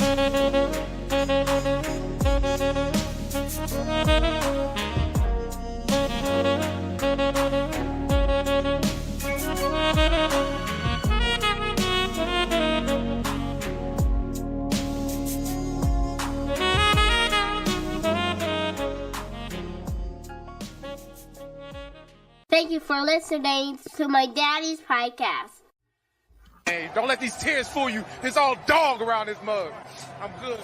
Thank you for listening to my daddy's podcast. Hey, don't let these tears fool you. It's all dog around this mug. I'm good.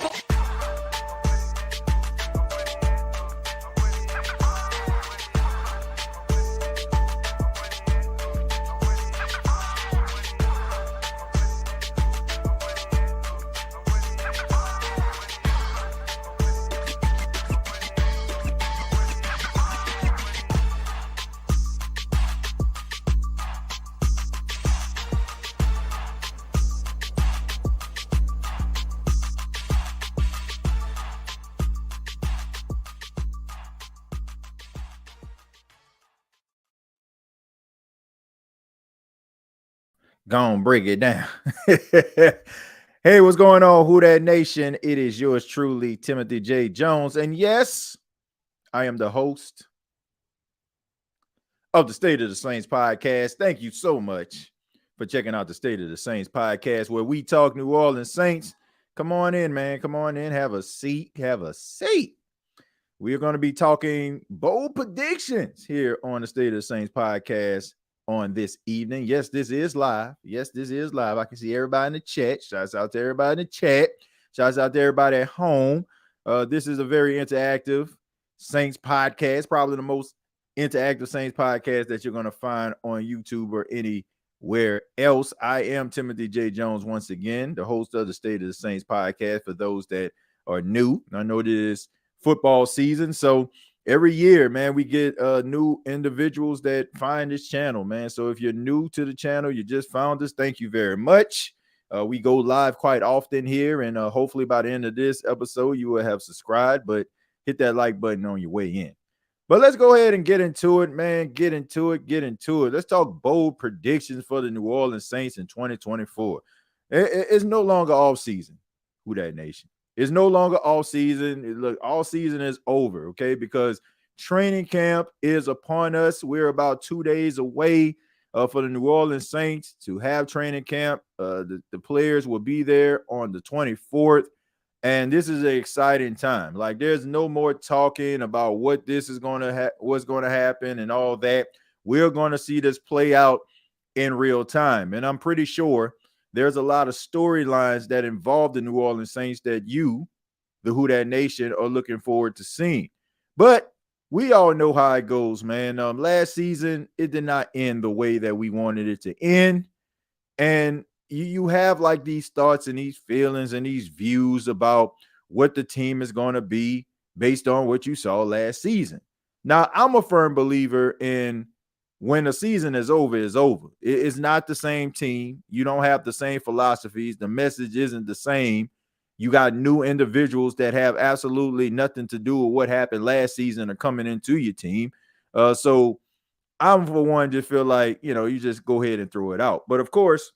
Gonna break it down. Hey, what's going on, Who Dat Nation? It is yours truly, Timothy J. Jones. And yes, I am the host of the State of the Saints podcast. Thank you so much for checking out the State of the Saints podcast, where we talk New Orleans Saints. Come on in, man. Come on in. Have a seat. Have a seat. We are going to be talking bold predictions here on the State of the Saints podcast on this evening. Yes, this is live. Yes, this is live. I can see everybody in the chat. Shouts out to everybody in the chat. Shouts out to everybody at home. This is a very interactive Saints podcast, probably the most interactive Saints podcast that you're going to find on YouTube or anywhere else. I am Timothy J. Jones once again, the host of the State of the Saints podcast. For those that are new, I know it is football season, so every year, man, we get new individuals that find this channel, man. So if you're new to the channel, you just found us, thank you very much. We go live quite often here, and hopefully by the end of this episode, you will have subscribed, but hit that like button on your way in. But let's go ahead and get into it, man. Get into it. Let's talk bold predictions for the New Orleans Saints in 2024. It's no longer off season, Who Dat Nation. It's no longer all season. Look, all season is over, okay? Because training camp is upon us. We're about 2 days away for the New Orleans Saints to have training camp. The players will be there on the 24th, and this is an exciting time. Like, there's no more talking about what this is going to what's going to happen and all that. We're going to see this play out in real time, and I'm pretty sure there's a lot of storylines that involve the New Orleans Saints that you, the Who Dat Nation, are looking forward to seeing. But we all know how it goes, man. Last season, it did not end the way that we wanted it to end. And you have like these thoughts and these feelings and these views about what the team is going to be based on what you saw last season. Now, I'm a firm believer in when the season is over, it's over. It's not the same team. You don't have the same philosophies. The message isn't the same. You got new individuals that have absolutely nothing to do with what happened last season are coming into your team. So I'm, for one, just feel like, you just go ahead and throw it out. But, of course,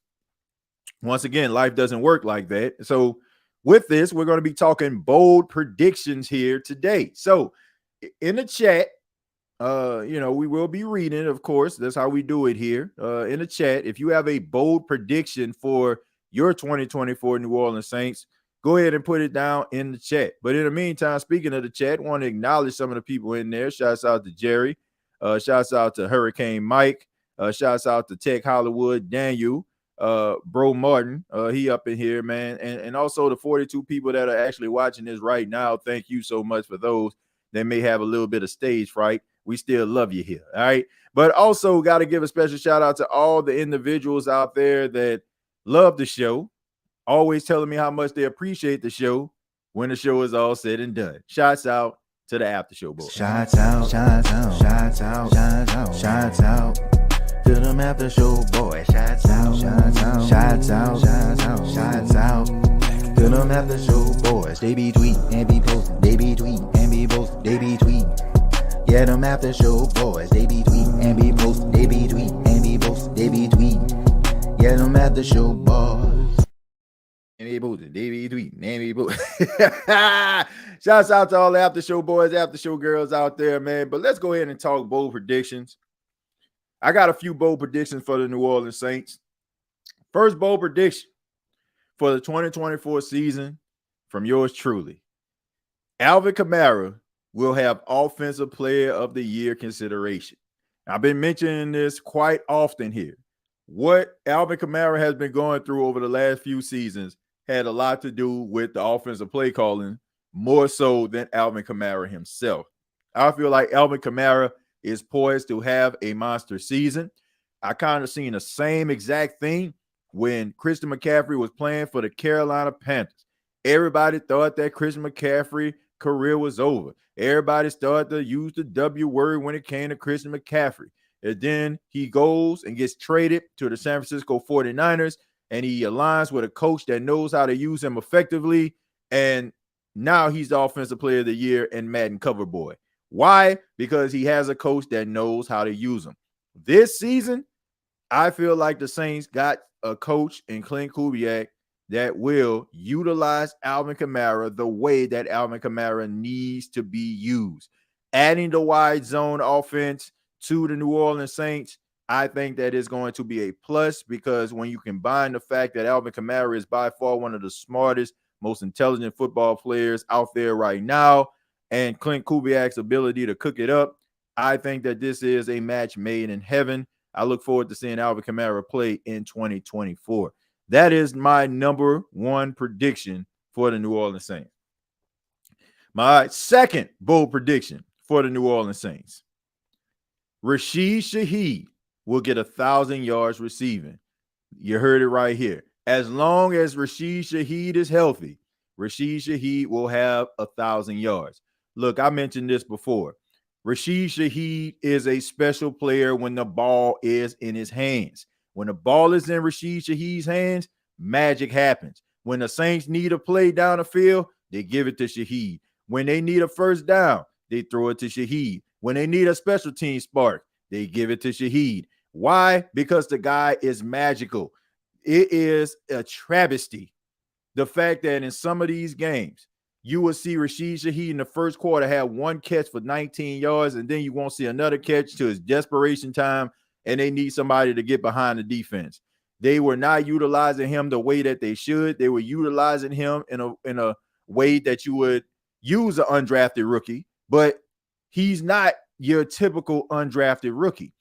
once again, life doesn't work like that. So with this, we're going to be talking bold predictions here today. So in the chat, we will be reading, of course. That's how we do it here in the chat. If you have a bold prediction for your 2024 New Orleans Saints, go ahead and put it down in the chat. But in the meantime, speaking of the chat, I want to acknowledge some of the people in there. Shouts out to Jerry. Shouts out to Hurricane Mike. Shouts out to Tech Hollywood, Daniel, Bro Martin. He up in here, man. And also the 42 people that are actually watching this right now. Thank you so much for those that may have a little bit of stage fright. We still love you here, all right? But also got to give a special shout out to all the individuals out there that love the show, always telling me how much they appreciate the show when the show is all said and done. Shouts out to the After Show boys. Shouts out to them After Show boys. Shouts out to them After Show boys. They be tweeting and be posting. They be tweeting and be posting. They be tweeting. Yeah, them After Show boys, they be tweeting and be posting. They be tweeting and be posting. They be tweeting. Yeah, them After Show boys. NBA Booster, DB Tweet, NBA Booster. Shouts out to all the after show boys, after show girls out there, man. But let's go ahead and talk bold predictions. I got a few bold predictions for the New Orleans Saints. First bold prediction for the 2024 season from yours truly. Alvin Kamara will have Offensive Player of the Year consideration. I've been mentioning this quite often here. What Alvin Kamara has been going through over the last few seasons had a lot to do with the offensive play calling, more so than Alvin Kamara himself. I feel like Alvin Kamara is poised to have a monster season. I kind of seen the same exact thing when Christian McCaffrey was playing for the Carolina Panthers. Everybody thought that Christian McCaffrey career was over. Everybody started to use the W word when it came to Christian McCaffrey. And then he goes and gets traded to the San Francisco 49ers, and he aligns with a coach that knows how to use him effectively. And now he's the Offensive Player of the Year and Madden cover boy. Why? Because he has a coach that knows how to use him. This season, I feel like the Saints got a coach in Clint Kubiak that will utilize Alvin Kamara the way that Alvin Kamara needs to be used. Adding the wide zone offense to the New Orleans Saints, I think that is going to be a plus, because when you combine the fact that Alvin Kamara is by far one of the smartest, most intelligent football players out there right now, and Clint Kubiak's ability to cook it up, I think that this is a match made in heaven. I look forward to seeing Alvin Kamara play in 2024. That is my number one prediction for the New Orleans Saints. My second bold prediction for the New Orleans Saints. Rashid Shaheed will get 1,000 yards receiving. You heard it right here. As long as Rashid Shaheed is healthy, Rashid Shaheed will have 1,000 yards. Look, I mentioned this before. Rashid Shaheed is a special player when the ball is in his hands. When the ball is in Rashid Shaheed's hands, magic happens. When the Saints need a play down the field, they give it to Shaheed. When they need a first down, they throw it to Shaheed. When they need a special team spark, they give it to Shaheed. Why? Because the guy is magical. It is a travesty, the fact that in some of these games, you will see Rashid Shaheed in the first quarter have one catch for 19 yards, and then you won't see another catch till it's desperation time, and they need somebody to get behind the defense. They were not utilizing him the way that they should. They were utilizing him in a way that you would use an undrafted rookie, but he's not your typical undrafted rookie.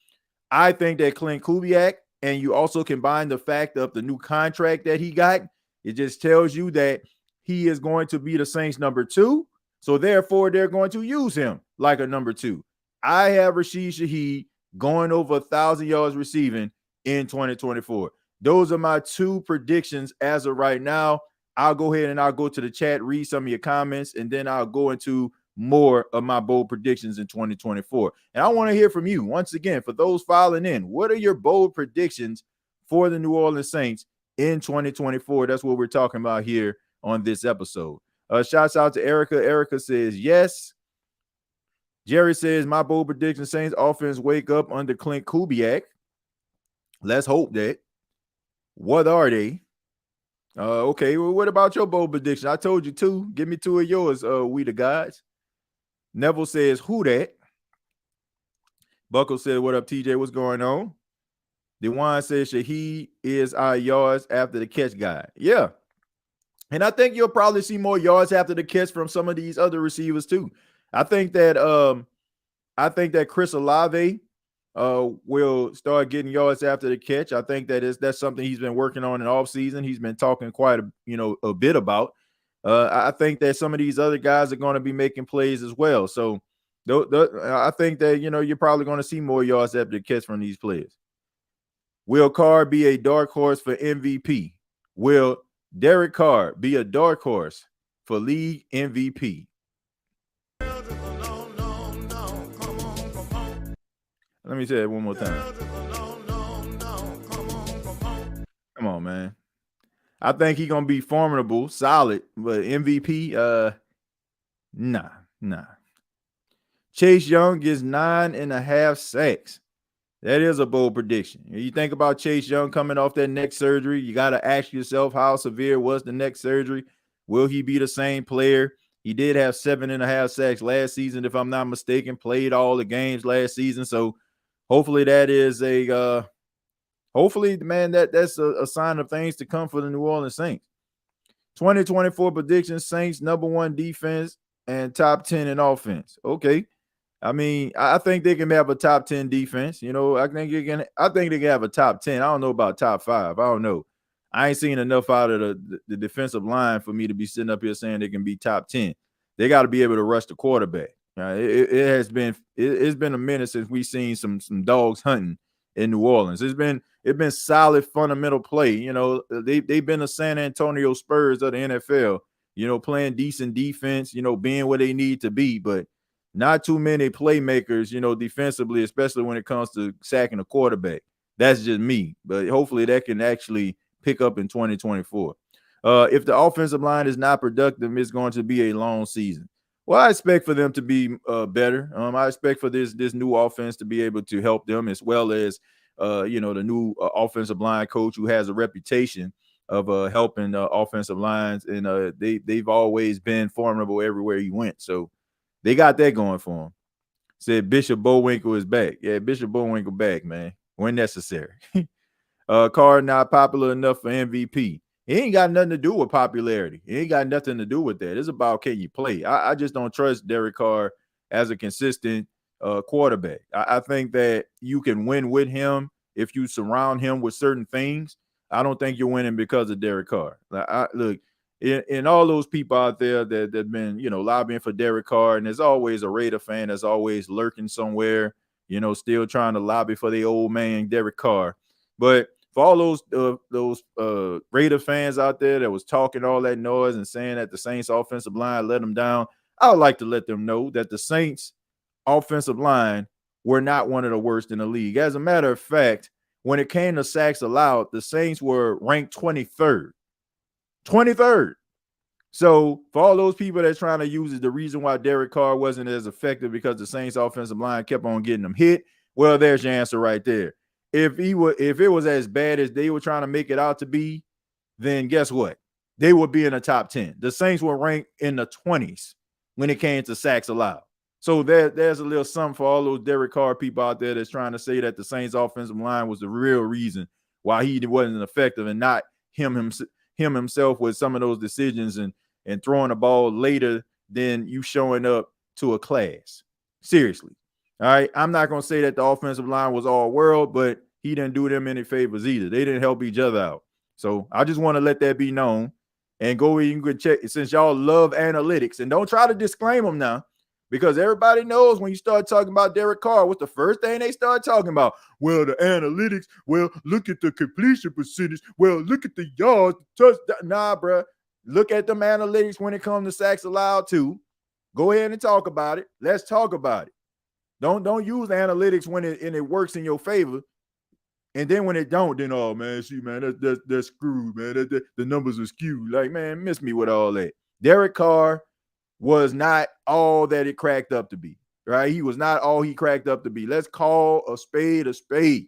I think that Clint Kubiak, and you also combine the fact of the new contract that he got, it just tells you that he is going to be the Saints number 2. So therefore, they're going to use him like a number 2. I have Rashid Shaheed going over 1,000 yards receiving in 2024. Those are my 2 predictions as of right now. I'll go ahead and I'll go to the chat, read some of your comments, and then I'll go into more of my bold predictions in 2024. And I want to hear from you. Once again, for those filing in, what are your bold predictions for the New Orleans Saints in 2024? That's what we're talking about here on this episode. Shouts out to Erica. Erica says, yes. Jerry says, my bold prediction, Saints offense wake up under Clint Kubiak. Let's hope that. What are they? Okay, well, what about your bold prediction? I told you 2. Give me 2 of yours, we the guys. Neville says, who that? Buckle said, what up, TJ? What's going on? DeJuan says, Shaheed is our yards after the catch guy. Yeah. And I think you'll probably see more yards after the catch from some of these other receivers too. I think that Chris Olave will start getting yards after the catch. I think that's something he's been working on in offseason. He's been talking quite a bit about. I think that some of these other guys are going to be making plays as well. So I think that you're probably going to see more yards after the catch from these players. Will Carr be a dark horse for MVP? Will Derek Carr be a dark horse for league MVP? Let me say it one more time. Come on, man. I think he's going to be formidable, solid, but MVP, nah. Chase Young gets 9.5 sacks. That is a bold prediction. You think about Chase Young coming off that neck surgery. You got to ask yourself, how severe was the neck surgery? Will he be the same player? He did have 7.5 sacks last season, if I'm not mistaken, played all the games last season. So hopefully that is hopefully, man, that's a sign of things to come for the New Orleans Saints. 2024 predictions: Saints #1 defense and top 10 in offense. Okay. I mean, I think they can have a top 10 defense. You know, I think they can have a top 10. I don't know about top 5. I don't know. I ain't seen enough out of the defensive line for me to be sitting up here saying they can be top 10. They got to be able to rush the quarterback. It's been a minute since we've seen some dogs hunting in New Orleans. It's been solid fundamental play. You know, they've been the San Antonio Spurs of the NFL, you know, playing decent defense, you know, being where they need to be, but not too many playmakers, you know, defensively, especially when it comes to sacking a quarterback. That's just me, but hopefully that can actually pick up in 2024. If the offensive line is not productive, it's going to be a long season. Well, I expect for them to be better. I expect for this new offense to be able to help them, as well as you know, the new offensive line coach who has a reputation of helping offensive lines, and they've always been formidable everywhere he went. So they got that going for him. Said Bishop Bowinkle is back. Yeah, Bishop Bowinkle back, man, when necessary. Carr not popular enough for MVP. It ain't got nothing to do with popularity. It ain't got nothing to do with that. It's about, can you play? I just don't trust Derek Carr as a consistent quarterback. I think that you can win with him if you surround him with certain things. I don't think you're winning because of Derek Carr. Look, in all those people out there that been, you know, lobbying for Derek Carr, and there's always a Raider fan that's always lurking somewhere, you know, still trying to lobby for the old man Derek Carr. But for all those Raider fans out there that was talking all that noise and saying that the Saints offensive line let them down, I would like to let them know that the Saints offensive line were not one of the worst in the league. As a matter of fact, when it came to sacks allowed, the Saints were ranked 23rd. 23rd. So for all those people that's trying to use it, the reason why Derek Carr wasn't as effective because the Saints offensive line kept on getting them hit, well, there's your answer right there. If it was as bad as they were trying to make it out to be, then guess what? They would be in the top 10. The Saints were ranked in the 20s when it came to sacks allowed. So there's a little something for all those Derek Carr people out there that's trying to say that the Saints offensive line was the real reason why he wasn't effective, and not him himself with some of those decisions and throwing the ball later than you showing up to a class. Seriously. All right. I'm not going to say that the offensive line was all world, but he didn't do them any favors either. They didn't help each other out. So I just want to let that be known, and go in, you can check, since y'all love analytics, and don't try to disclaim them now, because everybody knows when you start talking about Derek Carr, what's the first thing they start talking about? Well, the analytics. Well, look at the completion percentage. Well, look at the yards. Nah, bro. Look at them analytics when it comes to sacks allowed too. Go ahead and talk about it. Let's talk about it. Don't use the analytics when it works in your favor, and then when it don't, then, oh man, see, man, that's screwed, man. The numbers are skewed. Like, man, miss me with all that. Derek Carr was not all that it cracked up to be, right? He was not all he cracked up to be. Let's call a spade a spade.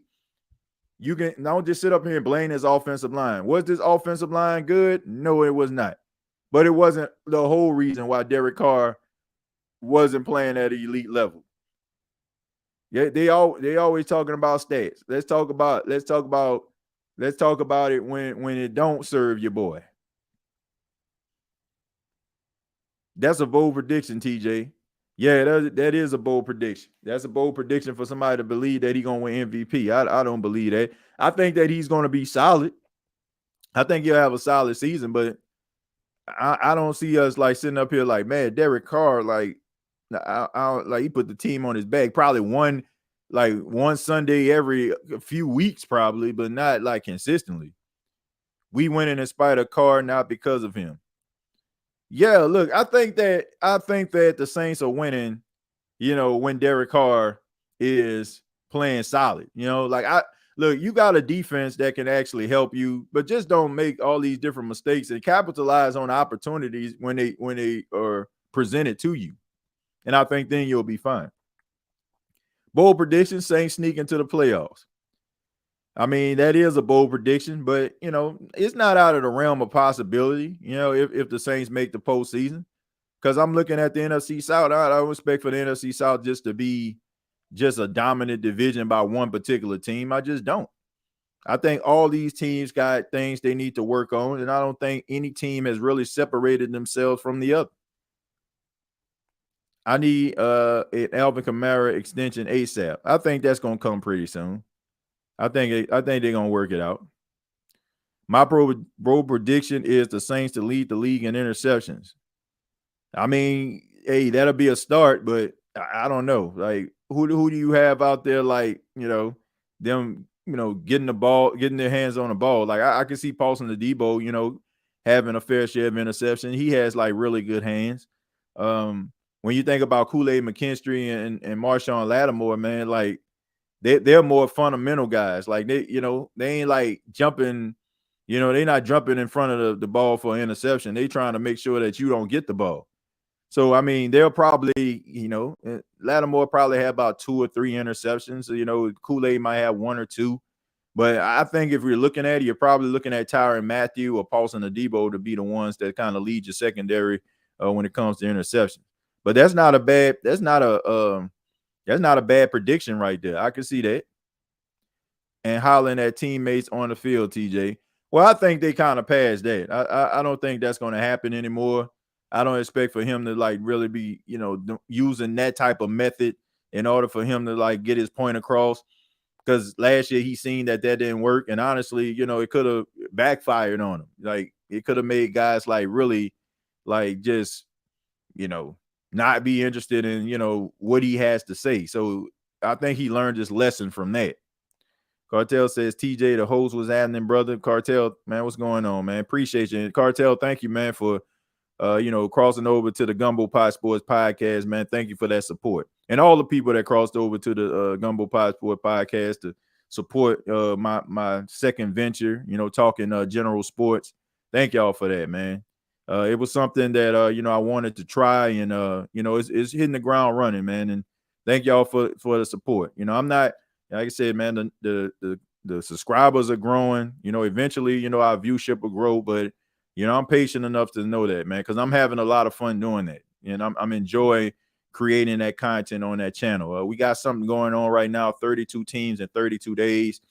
You can don't just sit up here and blame his offensive line. Was this offensive line good? No, it was not. But it wasn't the whole reason why Derek Carr wasn't playing at an elite level. Yeah, they always talking about stats. Let's talk about it when it don't serve your boy. That's a bold prediction, TJ. Yeah, that is a bold prediction. That's a bold prediction for somebody to believe that he's going to win MVP. I don't believe that. I think that he's going to be solid. I think he'll have a solid season, but I don't see us like sitting up here like, man, Derek Carr, like, like he put the team on his back. Probably one Sunday every few weeks, probably, but not like consistently. We winning in spite of Carr, not because of him. Yeah, look, I think that the Saints are winning, you know, when Derek Carr is playing solid. You know, like look, you got a defense that can actually help you, but just don't make all these different mistakes and capitalize on opportunities when they are presented to you. And I think then you'll be fine. Bold prediction: Saints sneak into the playoffs. I mean, that is a bold prediction, but you know, it's not out of the realm of possibility. You know, if the Saints make the postseason, because I'm looking at the NFC South, I don't expect for the NFC South just to be just a dominant division by one particular team. I just don't. I think all these teams got things they need to work on, and I don't think any team has really separated themselves from the other. I need an Alvin Kamara extension ASAP. I think that's gonna come pretty soon. I think they're gonna work it out. My bro prediction is the Saints to lead the league in interceptions. I mean, hey, that'll be a start, but I don't know. Like, who do you have out there? Like, you know, them, you know, getting their hands on the ball. Like, I can see Paulson Adebo, you know, having a fair share of interception. He has like really good hands. When you think about Kool-Aid McKinstry and Marshawn Lattimore, man, like they're more fundamental guys. Like they ain't like jumping, they're not jumping in front of the ball for an interception. They trying to make sure that you don't get the ball. So I mean, they'll probably, Lattimore probably have about 2 or 3 interceptions. So, Kool-Aid might have 1 or 2. But I think if you're looking at it, you're probably looking at Tyrann Mathieu or Paulson Adebo to be the ones that kind of lead your secondary when it comes to interceptions. But that's not a bad prediction right there. I can see that. And hollering at teammates on the field, TJ. Well, I think they kind of passed that. I don't think that's going to happen anymore. I don't expect for him to like really be, using that type of method in order for him to like get his point across. Because last year he seen that didn't work. And honestly, it could have backfired on him. Like it could have made guys like really like just, not be interested in, what he has to say. So I think he learned his lesson from that. Cartel says, TJ, the host was happening, brother. Cartel, man, what's going on, man? Appreciate you. Cartel, thank you, man, for, crossing over to the Gumbo Pod Sports podcast, man. Thank you for that support. And all the people that crossed over to the Gumbo Pod Sports podcast to support my second venture, talking general sports. Thank y'all for that, man. It was something that, I wanted to try and, it's hitting the ground running, man. And thank y'all for the support. I'm not, like I said, man, the subscribers are growing, eventually, our viewership will grow, but, I'm patient enough to know that, man, because I'm having a lot of fun doing that. And I'm enjoying creating that content on that channel. We got something going on right now, 32 teams in 32 days.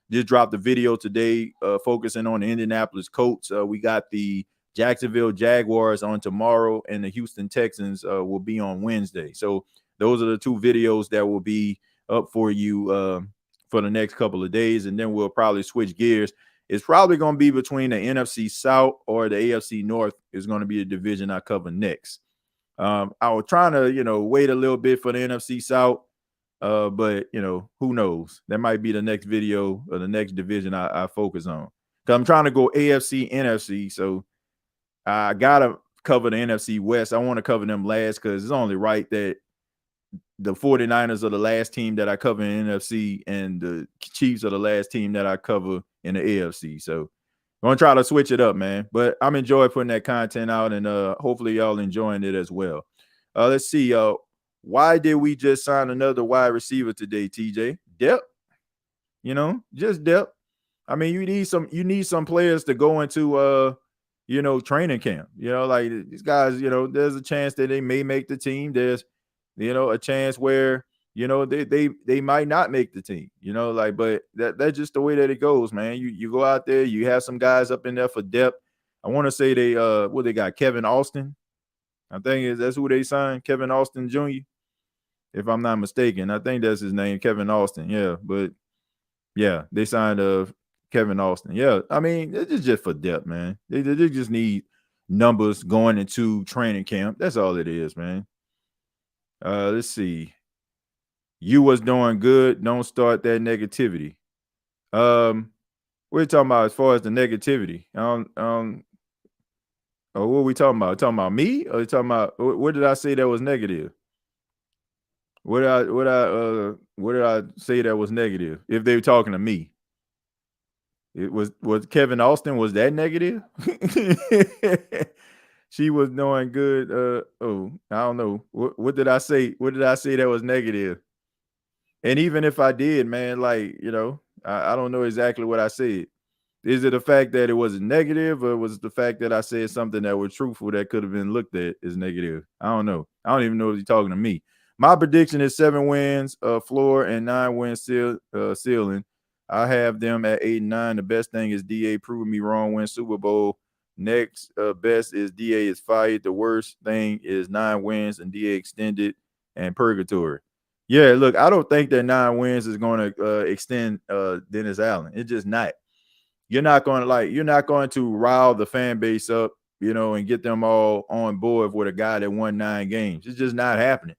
Just dropped the video today, focusing on the Indianapolis Colts. We got the Jacksonville Jaguars on tomorrow, and the Houston Texans will be on Wednesday. So those are the 2 videos that will be up for you for the next couple of days, and then we'll probably switch gears. It's probably going to be between the NFC South or the AFC North is going to be the division I cover next. I was trying to, wait a little bit for the NFC South, but, who knows? That might be the next video or the next division I focus on. Because I'm trying to go AFC, NFC, so I got to cover the NFC West. I want to cover them last because it's only right that the 49ers are the last team that I cover in NFC and the Chiefs are the last team that I cover in the AFC. So I'm going to try to switch it up, man. But I'm enjoying putting that content out, and hopefully y'all enjoying it as well. Let's see. Why did we just sign another wide receiver today, TJ? Depth. Just depth. I mean, you need some players to go into training camp. Like these guys, there's a chance that they may make the team. There's, a chance where, they might not make the team, but that's just the way that it goes, man. You go out there, you have some guys up in there for depth. I want to say they got Kevin Austin. I think that's who they signed, Kevin Austin Jr., if I'm not mistaken. I think that's his name, Kevin Austin. Yeah, but yeah, they signed Kevin Austin. Yeah, I mean, it's just for depth, man. They just need numbers going into training camp. That's all it is, man. Let's see. You was doing good. Don't start that negativity. What are you talking about as far as the negativity? What are we talking about? Talking about me? Or you talking about what did I say that was negative? What did I say that was negative? If they were talking to me. It was Kevin Austin, was that negative? She was doing good. I don't know. What did I say? What did I say that was negative? And even if I did, man, like, I don't know exactly what I said. Is it the fact that it was negative, or was it the fact that I said something that was truthful that could have been looked at as negative? I don't know. I don't even know if you're talking to me. My prediction is 7 wins floor and 9 wins ceiling. I have them at 8 and 9. The best thing is DA proving me wrong, win Super Bowl. Next best is DA is fired. The worst thing is 9 wins and DA extended and purgatory. Yeah, look, I don't think that 9 wins is going to extend Dennis Allen. It's just not. You're not going to rile the fan base up, and get them all on board with a guy that won 9 games. It's just not happening.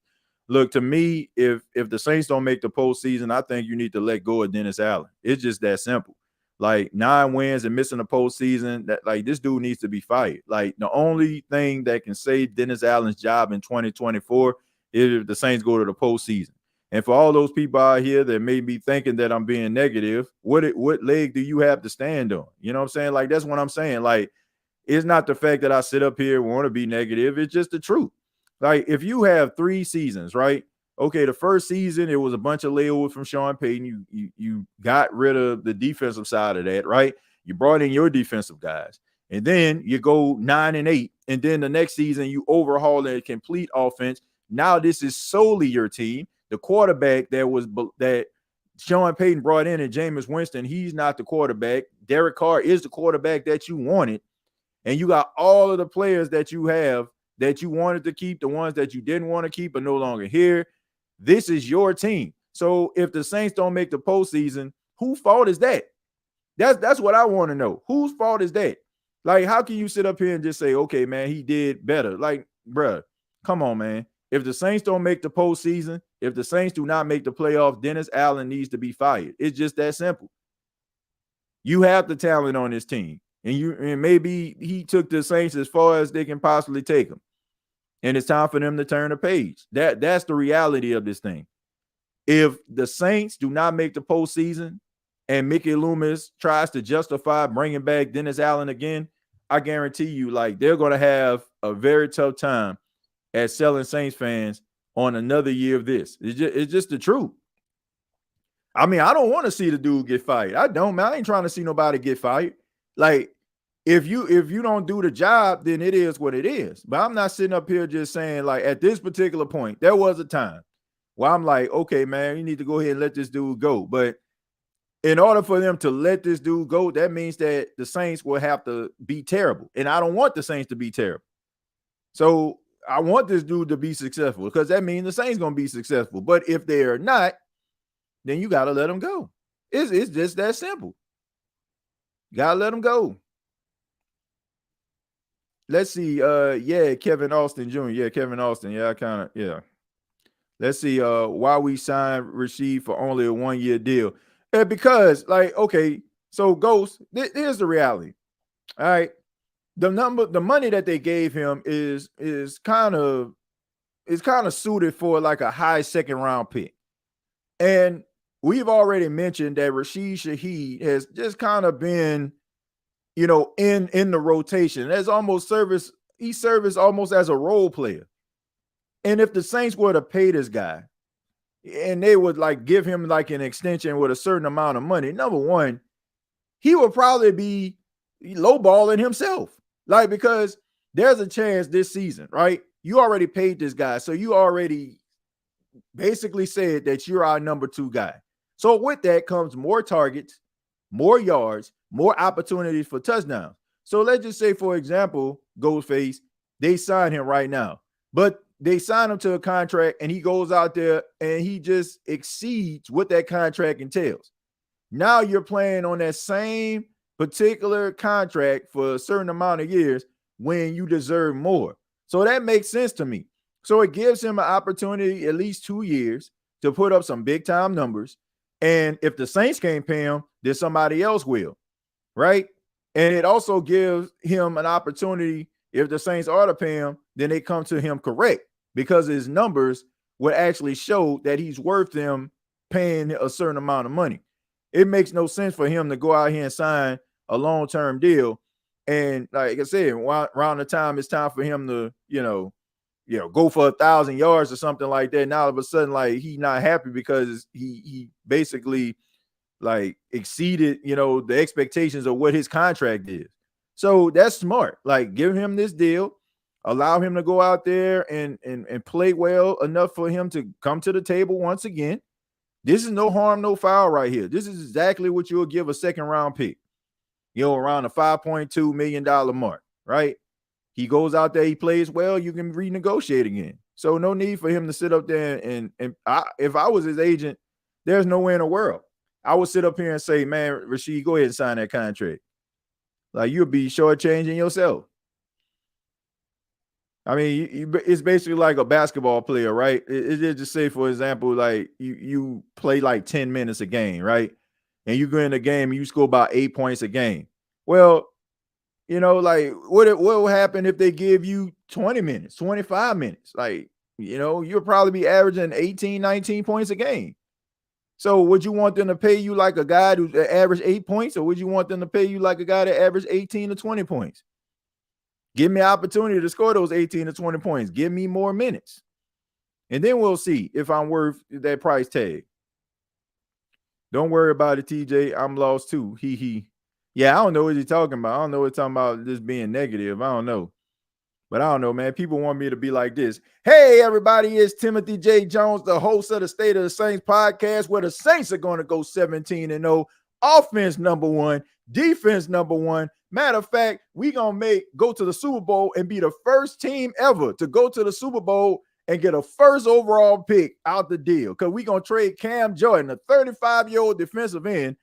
Look, to me, if the Saints don't make the postseason, I think you need to let go of Dennis Allen. It's just that simple. Like 9 wins and missing the postseason, that like this dude needs to be fired. Like the only thing that can save Dennis Allen's job in 2024 is if the Saints go to the postseason. And for all those people out here that may be thinking that I'm being negative, what leg do you have to stand on? You know what I'm saying? Like, that's what I'm saying. Like, it's not the fact that I sit up here and want to be negative. It's just the truth. Like, if you have 3 seasons, right? Okay, the first season, it was a bunch of layovers from Sean Payton. You got rid of the defensive side of that, right? You brought in your defensive guys. And then you go 9 and 8. And then the next season, you overhaul a complete offense. Now this is solely your team. The quarterback that Sean Payton brought in and Jameis Winston, he's not the quarterback. Derek Carr is the quarterback that you wanted. And you got all of the players that you have that you wanted to keep. The ones that you didn't want to keep are no longer here. This is your team. So if the Saints don't make the postseason, whose fault is that? That's what I want to know. Whose fault is that? Like, how can you sit up here and just say, okay, man, he did better? Like, bruh, come on, man. If the Saints don't make the postseason, if the Saints do not make the playoffs, Dennis Allen needs to be fired. It's just that simple. You have the talent on this team, and maybe he took the Saints as far as they can possibly take them, and it's time for them to turn the page. That's the reality of this thing. If the Saints do not make the postseason, and Mickey Loomis tries to justify bringing back Dennis Allen again, I guarantee you, like, they're going to have a very tough time at selling Saints fans on another year of this. It's just the truth. I mean, I don't want to see the dude get fired. I don't, man. I ain't trying to see nobody get fired. Like, if you don't do the job, then it is what it is. But I'm not sitting up here just saying, like, at this particular point, there was a time where I'm like, okay, man, you need to go ahead and let this dude go. But in order for them to let this dude go, that means that the Saints will have to be terrible. And I don't want the Saints to be terrible. So I want this dude to be successful because that means the Saints going to be successful. But if they are not, then you got to let them go. It's just that simple. You got to let them go. Let's see. Kevin Austin Jr. Yeah, Kevin Austin. Yeah. Let's see. Why we signed Rasheed for only a 1-year deal. Because, like, okay, so Ghost, here's the reality. All right. The money that they gave him is kind of suited for like a high 2nd round pick. And we've already mentioned that Rashid Shaheed has just kind of been, in the rotation. He serves almost as a role player. And if the Saints were to pay this guy and they would like give him like an extension with a certain amount of money, number one, he would probably be lowballing himself. Like, because there's a chance this season, right? You already paid this guy. So you already basically said that you're our number 2 guy. So with that comes more targets, more yards, more opportunities for touchdowns. So let's just say, for example, Ghostface, they sign him right now, but they sign him to a contract and he goes out there and he just exceeds what that contract entails. Now you're playing on that same particular contract for a certain amount of years when you deserve more. So that makes sense to me. So it gives him an opportunity, at least 2 years, to put up some big time numbers. And if the Saints can't pay him, then somebody else will, right? And it also gives him an opportunity. If the Saints are to pay him, then they come to him correct, because his numbers would actually show that he's worth them paying a certain amount of money. It makes no sense for him to go out here and sign a long-term deal. And like I said, around the time it's time for him to, go for 1,000 yards or something like that. Now all of a sudden, like, he not happy because he basically like exceeded, the expectations of what his contract is. So that's smart. Like, give him this deal, allow him to go out there and play well enough for him to come to the table once again. This is no harm, no foul right here. This is exactly what you'll give a second round pick, around the $5.2 million mark, right? He goes out there, he plays well, you can renegotiate again. So no need for him to sit up there and if I was his agent, there's no way in the world I would sit up here and say, man, Rasheed, go ahead and sign that contract. Like, you'll be shortchanging yourself. I mean, it's basically like a basketball player, right? It just say, for example, like you play like 10 minutes a game, right? And you go in the game and you score about 8 points a game. Well, like what will happen if they give you 20 minutes, 25 minutes? Like, you'll probably be averaging 18, 19 points a game. So would you want them to pay you like a guy who averaged 8 points, or would you want them to pay you like a guy that averaged 18 to 20 points? Give me an opportunity to score those 18 to 20 points. Give me more minutes. And then we'll see if I'm worth that price tag. Don't worry about it, TJ. I'm lost too. He. Yeah, I don't know what he's talking about. I don't know what he's talking about this being negative. I don't know. But I don't know, man. People want me to be like this. Hey, everybody, it's Timothy J. Jones, the host of the State of the Saints podcast, where the Saints are going to go 17-0. Offense number one, defense number one. Matter of fact, we going to go to the Super Bowl and be the first team ever to go to the Super Bowl and get a first overall pick out the deal. Because we're going to trade Cam Jordan, a 35-year-old defensive end,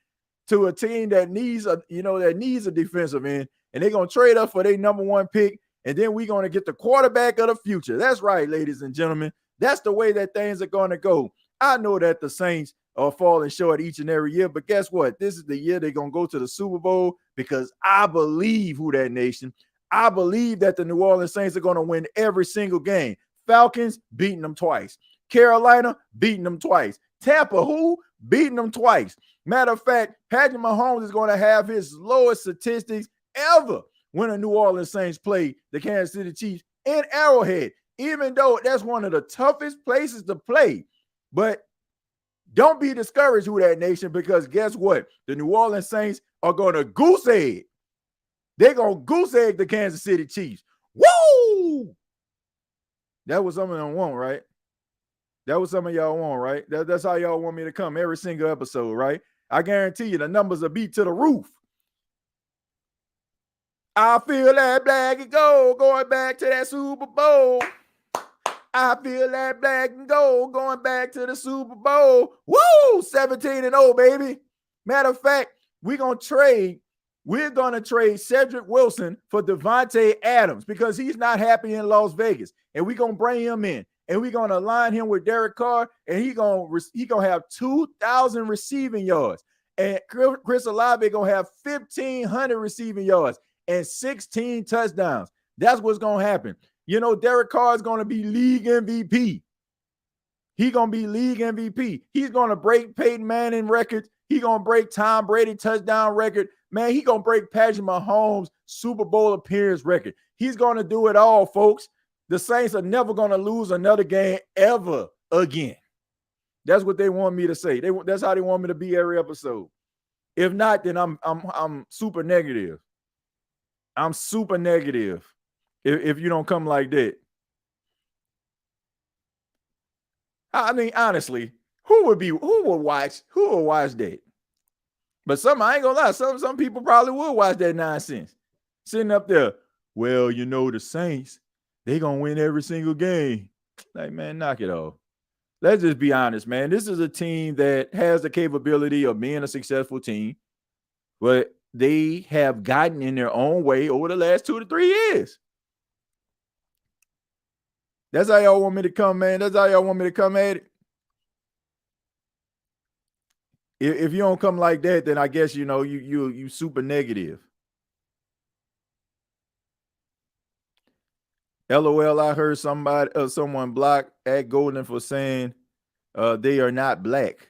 to a team that needs a defensive end. And they're going to trade up for their number one pick. And then we're going to get the quarterback of the future. That's right, ladies and gentlemen. That's the way that things are going to go. I know that the Saints are falling short each and every year, but guess what? This is the year they're going to go to the Super Bowl, because I believe, who that nation, I believe that the New Orleans Saints are going to win every single game. Falcons beating them twice. Carolina beating them twice. Tampa, beating them twice. Matter of fact, Patrick Mahomes is going to have his lowest statistics ever when the New Orleans Saints play the Kansas City Chiefs in Arrowhead, even though that's one of the toughest places to play. But don't be discouraged, who that nation, because guess what? The New Orleans Saints are going to goose egg. They're going to goose egg the Kansas City Chiefs. Woo! That was some of them want, right? That was some of y'all want, right? That's how y'all want me to come every single episode, right? I guarantee you the numbers will be to the roof. I feel that black and gold going back to that Super Bowl. I feel that black and gold going back to the Super Bowl. Woo! 17-0, baby. Matter of fact, we're going to trade Cedric Wilson for Devontae Adams, because he's not happy in Las Vegas. And we're going to bring him in. And we're going to align him with Derek Carr. And he's going to have 2,000 receiving yards. And Chris Olave going to have 1,500 receiving yards and 16 touchdowns. That's what's going to happen. Derek Carr is going to be league MVP. He's going to be league MVP. He's going to break Peyton Manning records. He's going to break Tom Brady touchdown record. Man, he's going to break Patrick Mahomes Super Bowl appearance record. He's going to do it all, folks. The Saints are never going to lose another game ever again. That's what they want me to say. That's how they want me to be every episode. If not, then I'm super negative. I'm super negative if you don't come like that. I mean, honestly, who would watch that? But I ain't gonna lie, some people probably would watch that nonsense. Sitting up there, well, the Saints, they gonna win every single game. Like, man, knock it off. Let's just be honest, man. This is a team that has the capability of being a successful team, but they have gotten in their own way over the last 2 to 3 years. That's how y'all want me to come, man. That's how y'all want me to come at it. If you don't come like that, then I guess, you super negative. LOL, I heard someone block at Golden for saying they are not black.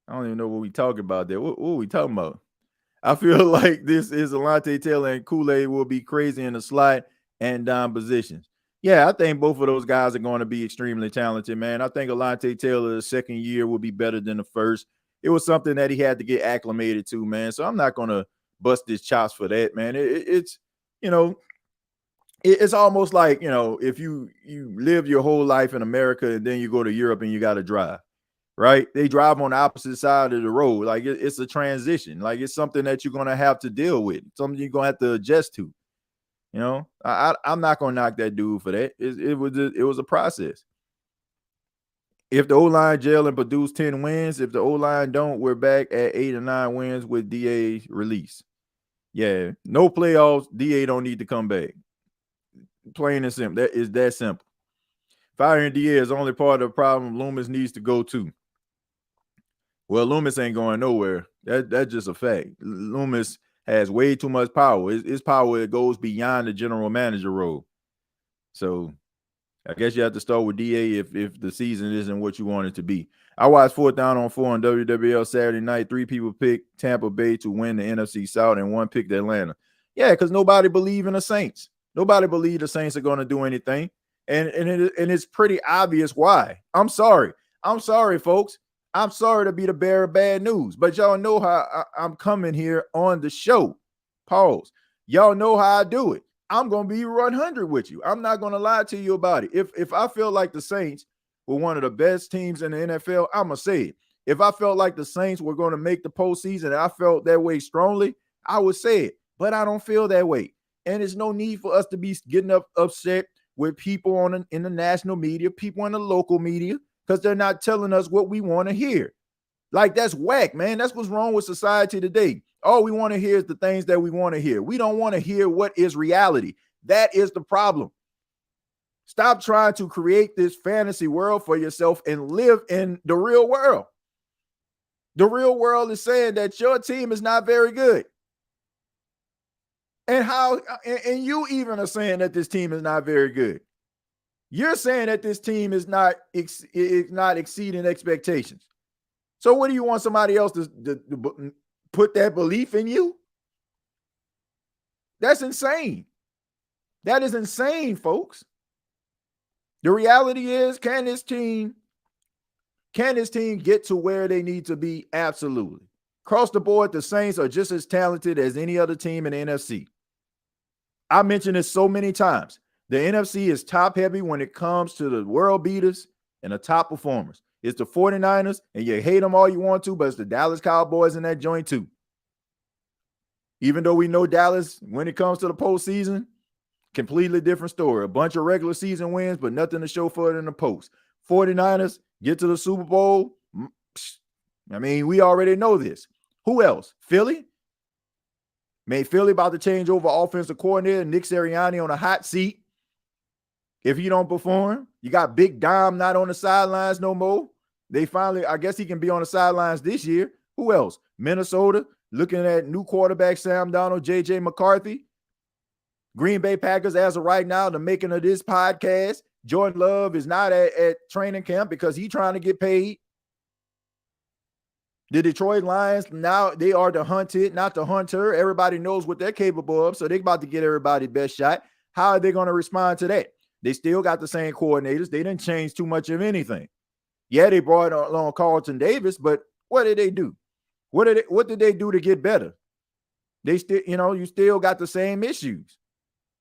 I don't even know what we talking about there. What are we talking about? I feel like this is Alontae Taylor and Kool-Aid will be crazy in the slot and down positions. Yeah, I think both of those guys are going to be extremely talented, man. I think Alontae Taylor's second year will be better than the first. It was something that he had to get acclimated to, man. So I'm not going to bust his chops for that, man. It's, you know, it's almost like, you know, if you live your whole life in America and then you go to Europe and you got to drive, right? They drive on the opposite side of the road. Like it's a transition. Like it's something that you're going to have to deal with, something you're going to have to adjust to. You know, I'm not gonna knock that dude for that. It was a process. If the O-line gel and produce 10 wins, if the O-line don't, we're back at 8 or 9 wins with DA release. Yeah, no playoffs. DA don't need to come back. Plain and simple. That is that simple. Firing DA is only part of the problem. Loomis needs to go too. Well, Loomis ain't going nowhere. That's just a fact. Loomis has way too much power. His power goes beyond the general manager role. So I guess you have to start with DA if the season isn't what you want it to be. I watched 4th Down on 4 on WWL Saturday night. 3 people picked Tampa Bay to win the NFC South and 1 picked Atlanta. Yeah, because nobody believed in the Saints. Nobody believed the Saints are going to do anything. And it's pretty obvious why. I'm sorry, folks. I'm sorry to be the bearer of bad news, but y'all know how I'm coming here on the show. Pause. Y'all know how I do it. I'm going to be 100 with you. I'm not going to lie to you about it. If I felt like the Saints were one of the best teams in the NFL, I'm going to say it. If I felt like the Saints were going to make the postseason and I felt that way strongly, I would say it. But I don't feel that way. And there's no need for us to be getting upset with people in the national media, people in the local media, because they're not telling us what we want to hear. Like, that's whack, man. That's what's wrong with society today. All we want to hear is the things that we want to hear. We don't want to hear what is reality. That is the problem. Stop trying to create this fantasy world for yourself and live in the real world. The real world is saying that your team is not very good. And you even are saying that this team is not very good. You're saying that this team is not exceeding expectations. So what do you want somebody else to put that belief in you? That's insane. That is insane, folks. The reality is, can this team get to where they need to be? Absolutely. Across the board, the Saints are just as talented as any other team in the NFC. I mentioned this so many times. The NFC is top heavy when it comes to the world beaters and the top performers. It's the 49ers, and you hate them all you want to, but it's the Dallas Cowboys in that joint too. Even though we know Dallas, when it comes to the postseason, completely different story. A bunch of regular season wins, but nothing to show for it in the post. 49ers get to the Super Bowl. I mean, we already know this. Who else? Philly? Man, Philly about to change over offensive coordinator. Nick Sirianni on a hot seat. If he don't perform, you got Big Dom not on the sidelines no more. They finally, I guess he can be on the sidelines this year. Who else? Minnesota, looking at new quarterback Sam Darnold, J.J. McCarthy. Green Bay Packers, as of right now, the making of this podcast, Jordan Love is not at training camp because he's trying to get paid. The Detroit Lions, now they are the hunted, not the hunter. Everybody knows what they're capable of, so they're about to get everybody best shot. How are they going to respond to that? They still got the same coordinators. They didn't change too much of anything. Yeah, they brought along Carlton Davis, but what did they do? What did they do to get better? They still, you still got the same issues.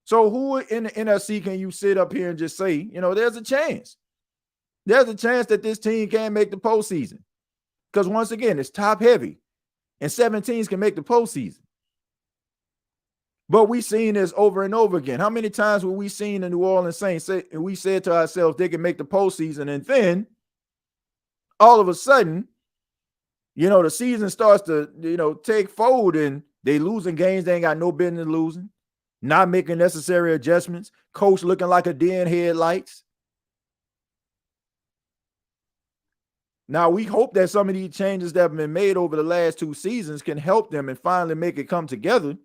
So who in the NFC can you sit up here and just say, there's a chance. There's a chance that this team can make the postseason. Because once again, it's top heavy. And 7 teams can make the postseason. But we've seen this over and over again. How many times were we seen the New Orleans Saints say, and we said to ourselves they can make the postseason, and then all of a sudden, the season starts to, take fold, and they losing games they ain't got no business losing, not making necessary adjustments, coach looking like a deer in headlights. Now, we hope that some of these changes that have been made over the last 2 seasons can help them and finally make it come together.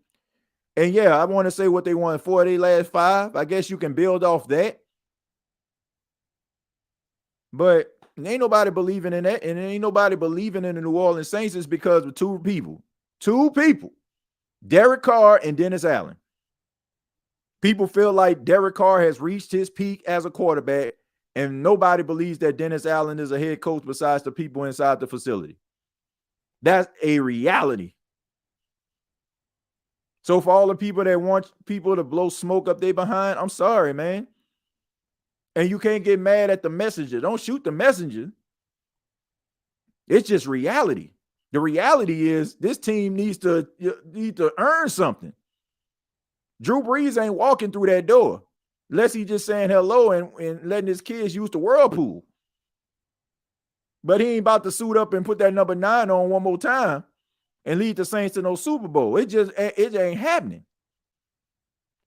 And yeah, I want to say what they won 4 of their last 5. I guess you can build off that. But ain't nobody believing in that. And ain't nobody believing in the New Orleans Saints is because of 2 people. 2 people. Derek Carr and Dennis Allen. People feel like Derek Carr has reached his peak as a quarterback, and nobody believes that Dennis Allen is a head coach besides the people inside the facility. That's a reality. So for all the people that want people to blow smoke up their behind, I'm sorry, man. And you can't get mad at the messenger. Don't shoot the messenger. It's just reality. The reality is this team needs to earn something. Drew Brees ain't walking through that door unless he's just saying hello and letting his kids use the whirlpool. But he ain't about to suit up and put that number 9 on one more time and lead the Saints to no Super Bowl. It ain't happening.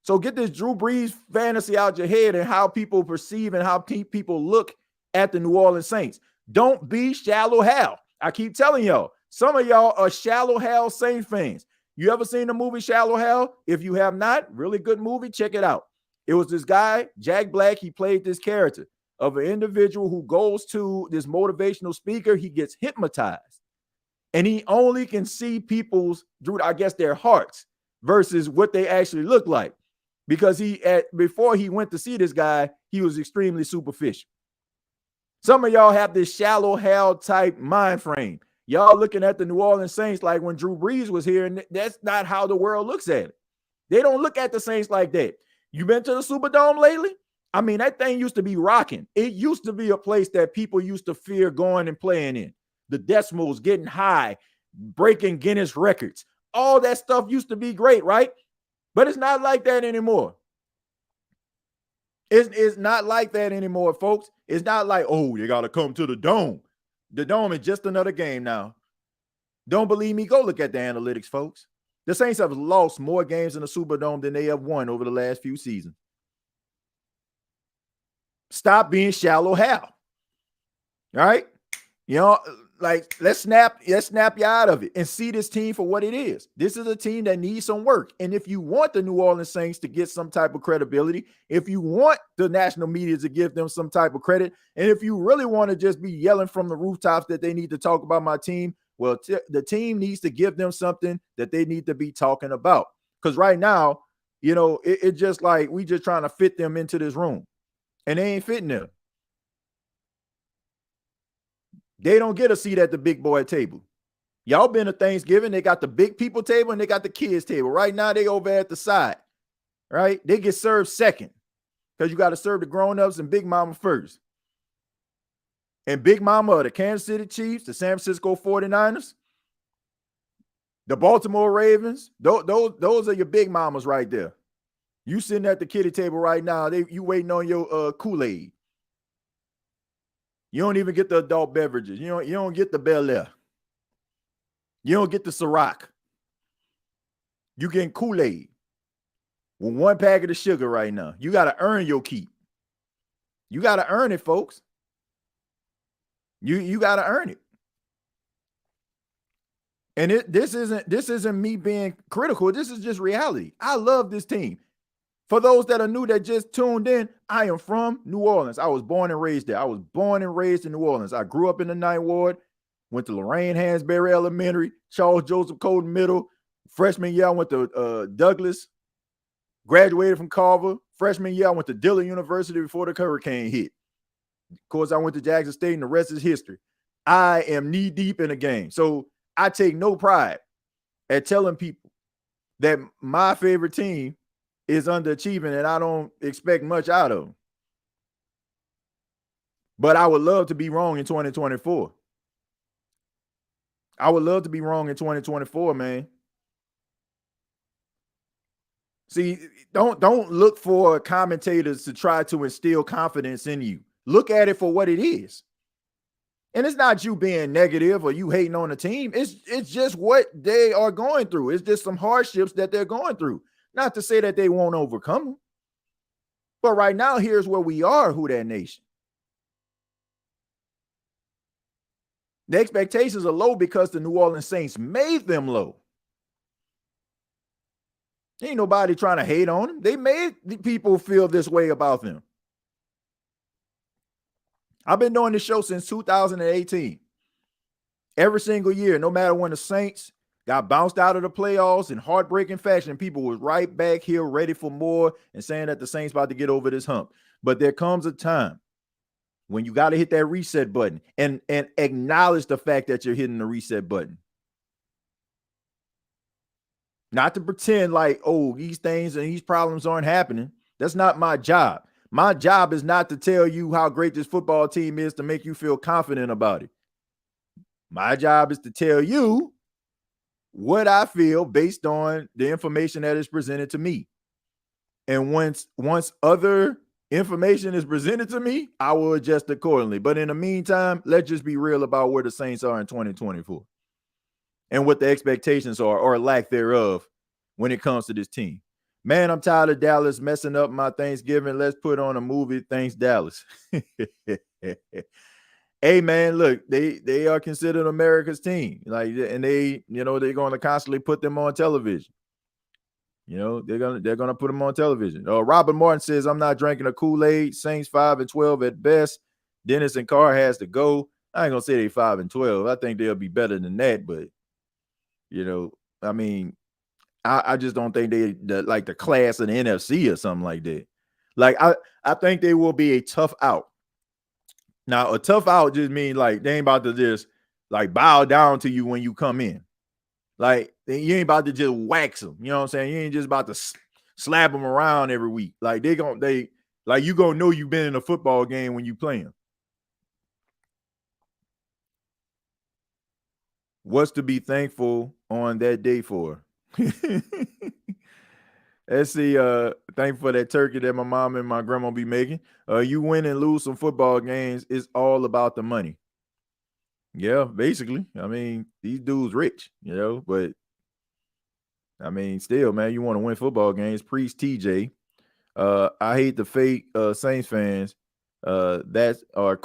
So get this Drew Brees fantasy out your head and how people perceive and how people look at the New Orleans Saints. Don't be shallow Hal. I keep telling y'all, some of y'all are shallow Hal Saints fans. You ever seen the movie Shallow Hal? If you have not, really good movie, check it out. It was this guy, Jack Black, he played this character of an individual who goes to this motivational speaker. He gets hypnotized. And he only can see people's, I guess, their hearts versus what they actually look like. Because before he went to see this guy, he was extremely superficial. Some of y'all have this shallow Hal type mind frame. Y'all looking at the New Orleans Saints like when Drew Brees was here, and that's not how the world looks at it. They don't look at the Saints like that. You been to the Superdome lately? I mean, that thing used to be rocking. It used to be a place that people used to fear going and playing in. The decimals getting high, breaking Guinness records. All that stuff used to be great, right? But it's not like that anymore. It's not like that anymore, folks. It's not like, oh, you got to come to the Dome. The Dome is just another game now. Don't believe me? Go look at the analytics, folks. The Saints have lost more games in the Superdome than they have won over the last few seasons. Stop being shallow Hal. All right? You know, like let's snap you out of it and see this team for what it is. This is a team that needs some work. And if you want the New Orleans Saints to get some type of credibility, if you want the national media to give them some type of credit, and if you really want to just be yelling from the rooftops that they need to talk about my team, well, the team needs to give them something that they need to be talking about. Because right now, you know, it's just like we just trying to fit them into this room, and they ain't fitting them. They don't get a seat at the big boy table. Y'all been to Thanksgiving, they got the big people table and they got the kids table. Right now, they over at the side, right? They get served second because you got to serve the grown-ups and Big Mama first. And Big Mama are the Kansas City Chiefs, the San Francisco 49ers, the Baltimore Ravens. Those are your big mamas right there. You sitting at the kiddie table right now, you waiting on your Kool-Aid. You don't even get the adult beverages. You don't get the Bel Air. You don't get the Ciroc. You getting Kool-Aid with one packet of sugar right now. You got to earn your keep. You got to earn it, folks. You got to earn it. And this isn't me being critical. This is just reality. I love this team. For those that are new that just tuned in, I am from New Orleans. I was born and raised there. I was born and raised in New Orleans. I grew up in the 9th Ward, went to Lorraine Hansberry Elementary, Charles Joseph Colton Middle. Freshman year, I went to Douglas, graduated from Carver. Freshman year, I went to Dillon University before the hurricane hit. Of course, I went to Jackson State, and the rest is history. I am knee deep in the game. So I take no pride at telling people that my favorite team is underachieving and I don't expect much out of them. But I would love to be wrong in 2024. I would love to be wrong in 2024, man. See, don't look for commentators to try to instill confidence in you. Look at it for what it is. And it's not you being negative or you hating on the team. It's just what they are going through. It's just some hardships that they're going through. Not to say that they won't overcome them. But right now, here's where we are, Who Dat Nation. The expectations are low because the New Orleans Saints made them low. Ain't nobody trying to hate on them. They made the people feel this way about them. I've been doing this show since 2018. Every single year, no matter when the Saints got bounced out of the playoffs in heartbreaking fashion. People was right back here ready for more and saying that the Saints about to get over this hump. But there comes a time when you got to hit that reset button and acknowledge the fact that you're hitting the reset button. Not to pretend like, oh, these things and these problems aren't happening. That's not my job. My job is not to tell you how great this football team is to make you feel confident about it. My job is to tell you what I feel based on the information that is presented to me. And once other information is presented to me, I will adjust accordingly. But in the meantime, let's just be real about where the Saints are in 2024 and what the expectations are or lack thereof when it comes to this team. Man, I'm tired of Dallas messing up my Thanksgiving. Let's put on a movie, Thanks Dallas. Hey, man, look, they are considered America's team. Like, and they're going to constantly put them on television. They're gonna put them on television. Robert Martin says, I'm not drinking a Kool-Aid. Saints 5-12 at best. Dennis and Carr has to go. I ain't gonna say they 5-12. I think they'll be better than that, but I mean, I just don't think like the class of the NFC or something like that. Like I think they will be a tough out. Now, a tough out just means like they ain't about to just like bow down to you when you come in. Like you ain't about to just wax them. You know what I'm saying? You ain't just about to slap them around every week. Like you gonna know you've been in a football game when you play them. What's to be thankful on that day for? Let's see. Thankful for that turkey that my mom and my grandma be making. You win and lose some football games. It's all about the money. Yeah, basically. I mean, these dudes rich, but I mean, still, man, you want to win football games. Priest TJ. I hate the fake Saints fans. That's our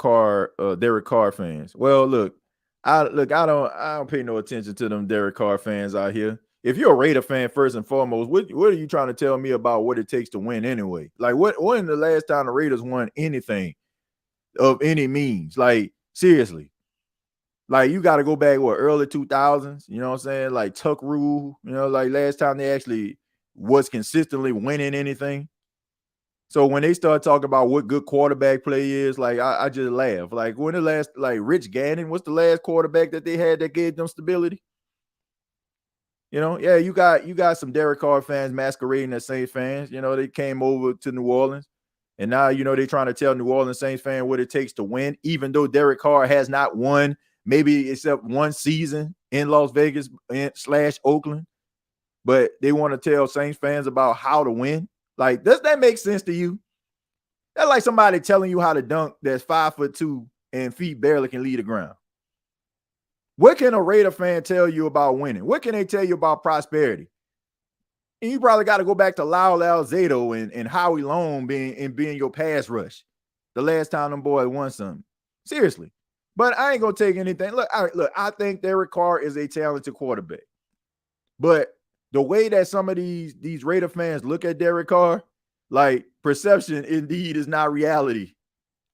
Derek Carr fans. Well, look, I don't pay no attention to them Derek Carr fans out here. If you're a Raider fan, first and foremost, what are you trying to tell me about what it takes to win anyway? Like, when the last time the Raiders won anything of any means? Like, seriously. Like, you got to go back, early 2000s? You know what I'm saying? Like, Tuck Rule, like last time they actually was consistently winning anything. So when they start talking about what good quarterback play is, like, I just laugh. Like, when the last, like, Rich Gannon, what's the last quarterback that they had that gave them stability? Yeah, you got some Derek Carr fans masquerading as Saints fans. They came over to New Orleans, and now, they're trying to tell New Orleans Saints fan what it takes to win, even though Derek Carr has not won, maybe except one season in Las Vegas / Oakland. But they want to tell Saints fans about how to win. Like, does that make sense to you? That's like somebody telling you how to dunk that's 5'2" and feet barely can leave the ground. What can a Raider fan tell you about winning? What can they tell you about prosperity? And you probably got to go back to Lyle Alzado and Howie Long being your pass rush the last time them boys won something. Seriously. But I ain't going to take anything. Look, I think Derek Carr is a talented quarterback. But the way that some of these Raider fans look at Derek Carr, like, perception indeed is not reality.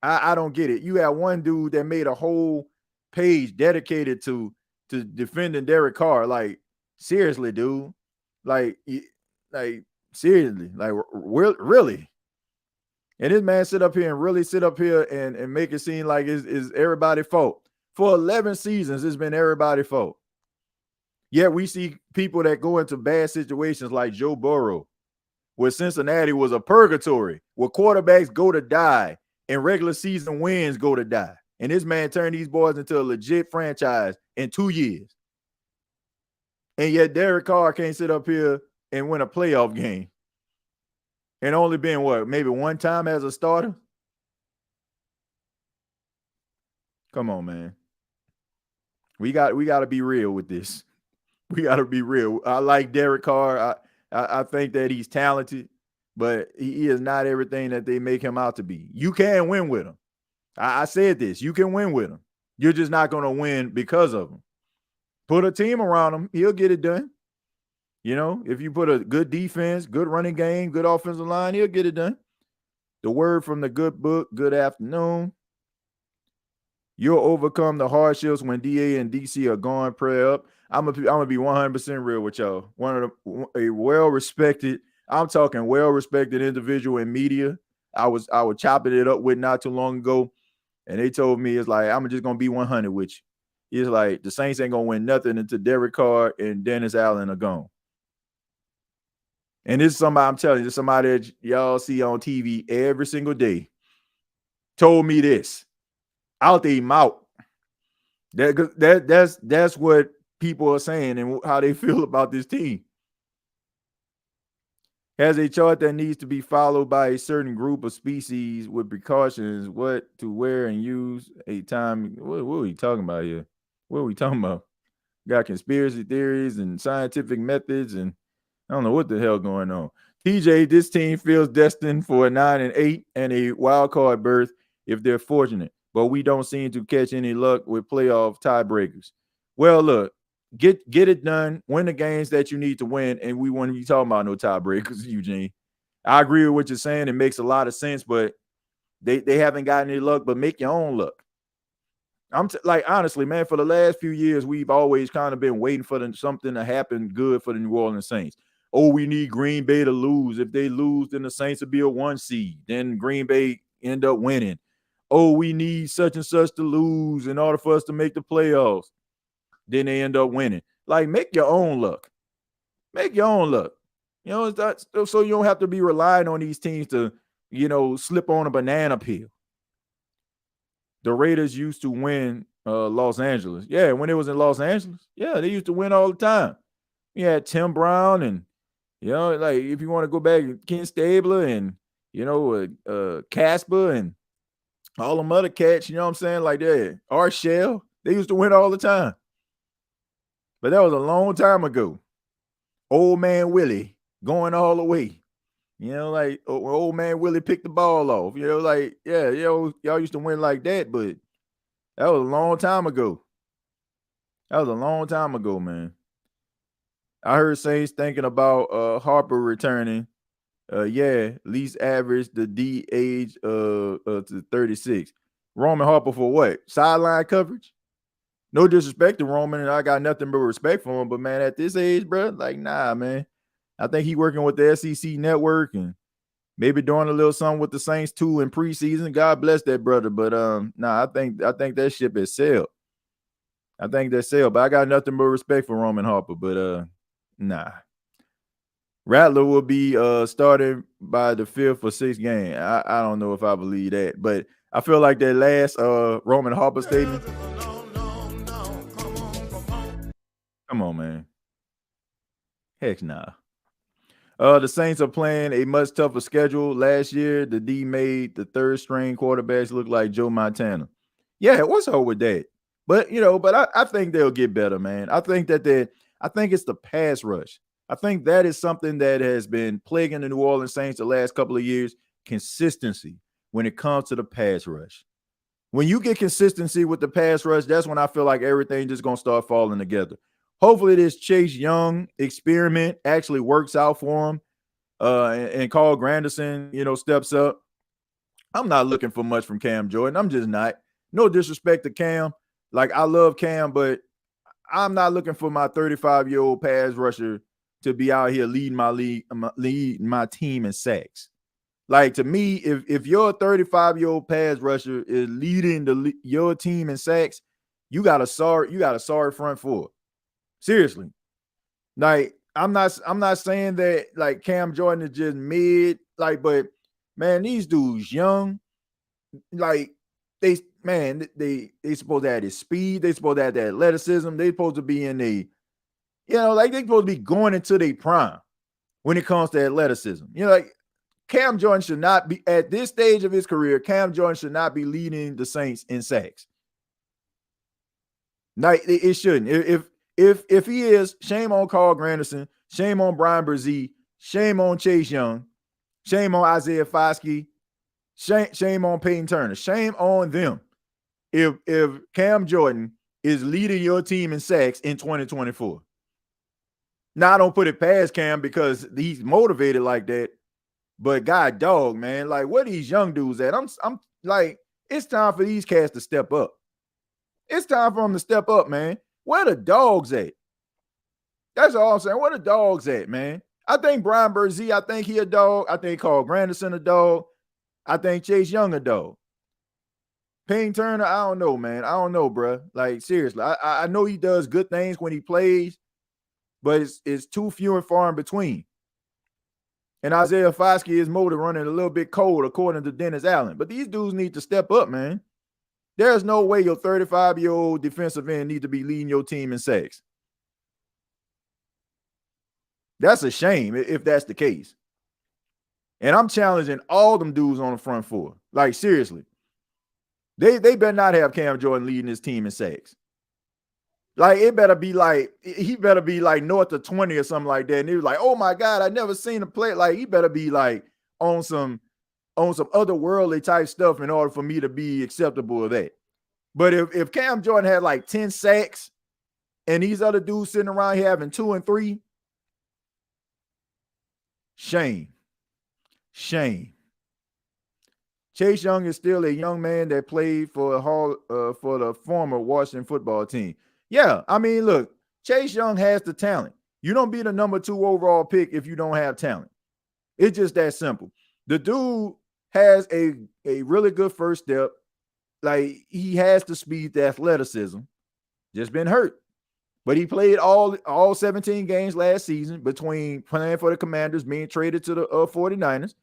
I don't get it. You have one dude that made a whole page dedicated to defending Derek Carr. Like, seriously, dude. Like seriously. Like, really. And this man sit up here and make it seem like it's everybody's fault. For 11 seasons, it's been everybody's fault. Yet we see people that go into bad situations like Joe Burrow, where Cincinnati was a purgatory, where quarterbacks go to die and regular season wins go to die. And this man turned these boys into a legit franchise in 2 years. And yet Derek Carr can't sit up here and win a playoff game. And only been, maybe one time as a starter? Come on, man. We got to be real with this. We got to be real. I like Derek Carr. I think that he's talented, but he is not everything that they make him out to be. You can win with him. I said this. You can win with him. You're just not going to win because of him. Put a team around him. He'll get it done. If you put a good defense, good running game, good offensive line, he'll get it done. The word from the good book, good afternoon. You'll overcome the hardships when DA and DC are gone. Prayer up. I'm gonna be 100% real with y'all. A well-respected, I'm talking well-respected individual in media. I was chopping it up with not too long ago, and they told me, it's like, I'm just gonna be 100 with you. It's like the Saints ain't gonna win nothing until Derek Carr and Dennis Allen are gone. And this is somebody, I'm telling you, this is somebody that y'all see on TV every single day. Told me this out their mouth. That's what people are saying and how they feel about this team. Has a chart that needs to be followed by a certain group of species with precautions, what to wear and use a time. What are we talking about here? What are we talking about? Got conspiracy theories and scientific methods, and I don't know what the hell going on. TJ, this team feels destined for a 9-8 and a wild card berth if they're fortunate, but we don't seem to catch any luck with playoff tiebreakers. Well, look, get it done, win the games that you need to win, and we won't be talking about no tiebreakers, Eugene. I agree with what you're saying. It makes a lot of sense, but they haven't gotten any luck, but make your own luck. Honestly, man, for the last few years, we've always kind of been waiting for something to happen good for the New Orleans Saints. Oh, we need Green Bay to lose. If they lose, then the Saints will be a 1 seed. Then Green Bay end up winning. Oh, we need such and such to lose in order for us to make the playoffs. Then they end up winning. Like, make your own luck. Make your own luck. You know, so you don't have to be relying on these teams to, slip on a banana peel. The Raiders used to win Los Angeles. Yeah, when it was in Los Angeles. Yeah, they used to win all the time. You had Tim Brown and, like, if you want to go back, Ken Stabler and, Casper and all them other cats, you know what I'm saying? Like that. Art Shell, they used to win all the time. But that was a long time ago. Old man Willie going all the way. Like old man Willie picked the ball off. Y'all used to win like that, but that was a long time ago. That was a long time ago, man. I heard Saints thinking about Harper returning. Least average the D age to 36. Roman Harper for what? Sideline coverage? No disrespect to Roman, and I got nothing but respect for him. But man, at this age, bro, like, nah, man. I think he working with the SEC network and maybe doing a little something with the Saints too in preseason. God bless that brother. But I think that ship is sailed. I think that's sailed. But I got nothing but respect for Roman Harper. But nah. Rattler will be starting by the 5th or 6th game. I don't know if I believe that, but I feel like that last Roman Harper statement. Come on, man. Heck nah. The Saints are playing a much tougher schedule. Last year, the D made the third string quarterbacks look like Joe Montana. Yeah, what's up with that? But I think they'll get better, man. I think it's the pass rush. I think that is something that has been plaguing the New Orleans Saints the last couple of years. Consistency when it comes to the pass rush. When you get consistency with the pass rush, that's when I feel like everything just gonna start falling together. Hopefully this Chase Young experiment actually works out for him. And Carl Granderson, steps up. I'm not looking for much from Cam Jordan. I'm just not. No disrespect to Cam. Like, I love Cam, but I'm not looking for my 35-year-old pass rusher to be out here leading my team in sacks. Like, to me, if your 35-year-old pass rusher is leading your team in sacks, you got a sorry front four. Seriously. Like, I'm not saying that like Cam Jordan is just mid, like, but man, these dudes young, like they supposed to have this speed, they supposed to have that athleticism, they supposed to be in they supposed to be going into their prime when it comes to athleticism. Like Cam Jordan should not be at this stage of his career. Cam Jordan should not be leading the Saints in sacks. Like, it shouldn't. If he is, shame on Carl Granderson, shame on Brian Brzee, shame on Chase Young, shame on Isaiah Foskey, shame on Peyton Turner, shame on them. If Cam Jordan is leading your team in sacks in 2024. Now, I don't put it past Cam because he's motivated like that. But God dog, man, like, where these young dudes at? I'm like, it's time for these cats to step up. It's time for them to step up, man. Where the dogs at? That's all I'm saying. Where the dogs at, man? I think Brian Burzy, I think he a dog. I think Carl Granderson a dog. I think Chase Young a dog. Payne Turner, I don't know, man. I don't know, bro. Like, seriously. I know he does good things when he plays, but it's too few and far in between. And Isaiah Foskey is motor running a little bit cold, according to Dennis Allen. But these dudes need to step up, man. There's no way your 35-year-old defensive end need to be leading your team in sacks. That's a shame if that's the case. And I'm challenging all them dudes on the front four. Like, seriously. They better not have Cam Jordan leading his team in sacks. Like, he better be like north of 20 or something like that. And he was like, oh my God, I never seen him play. Like, he better be like on some otherworldly type stuff in order for me to be acceptable of that. But if Cam Jordan had like 10 sacks and these other dudes sitting around here having 2 and 3, shame. Chase Young is still a young man that played for the former Washington football team. Yeah, I mean, look, Chase Young has the talent. You don't be the number 2 overall pick if you don't have talent. It's just that simple. The dude has a really good first step. Like, he has the speed, the athleticism. Just been hurt. But he played all 17 games last season between playing for the Commanders, being traded to the 49ers.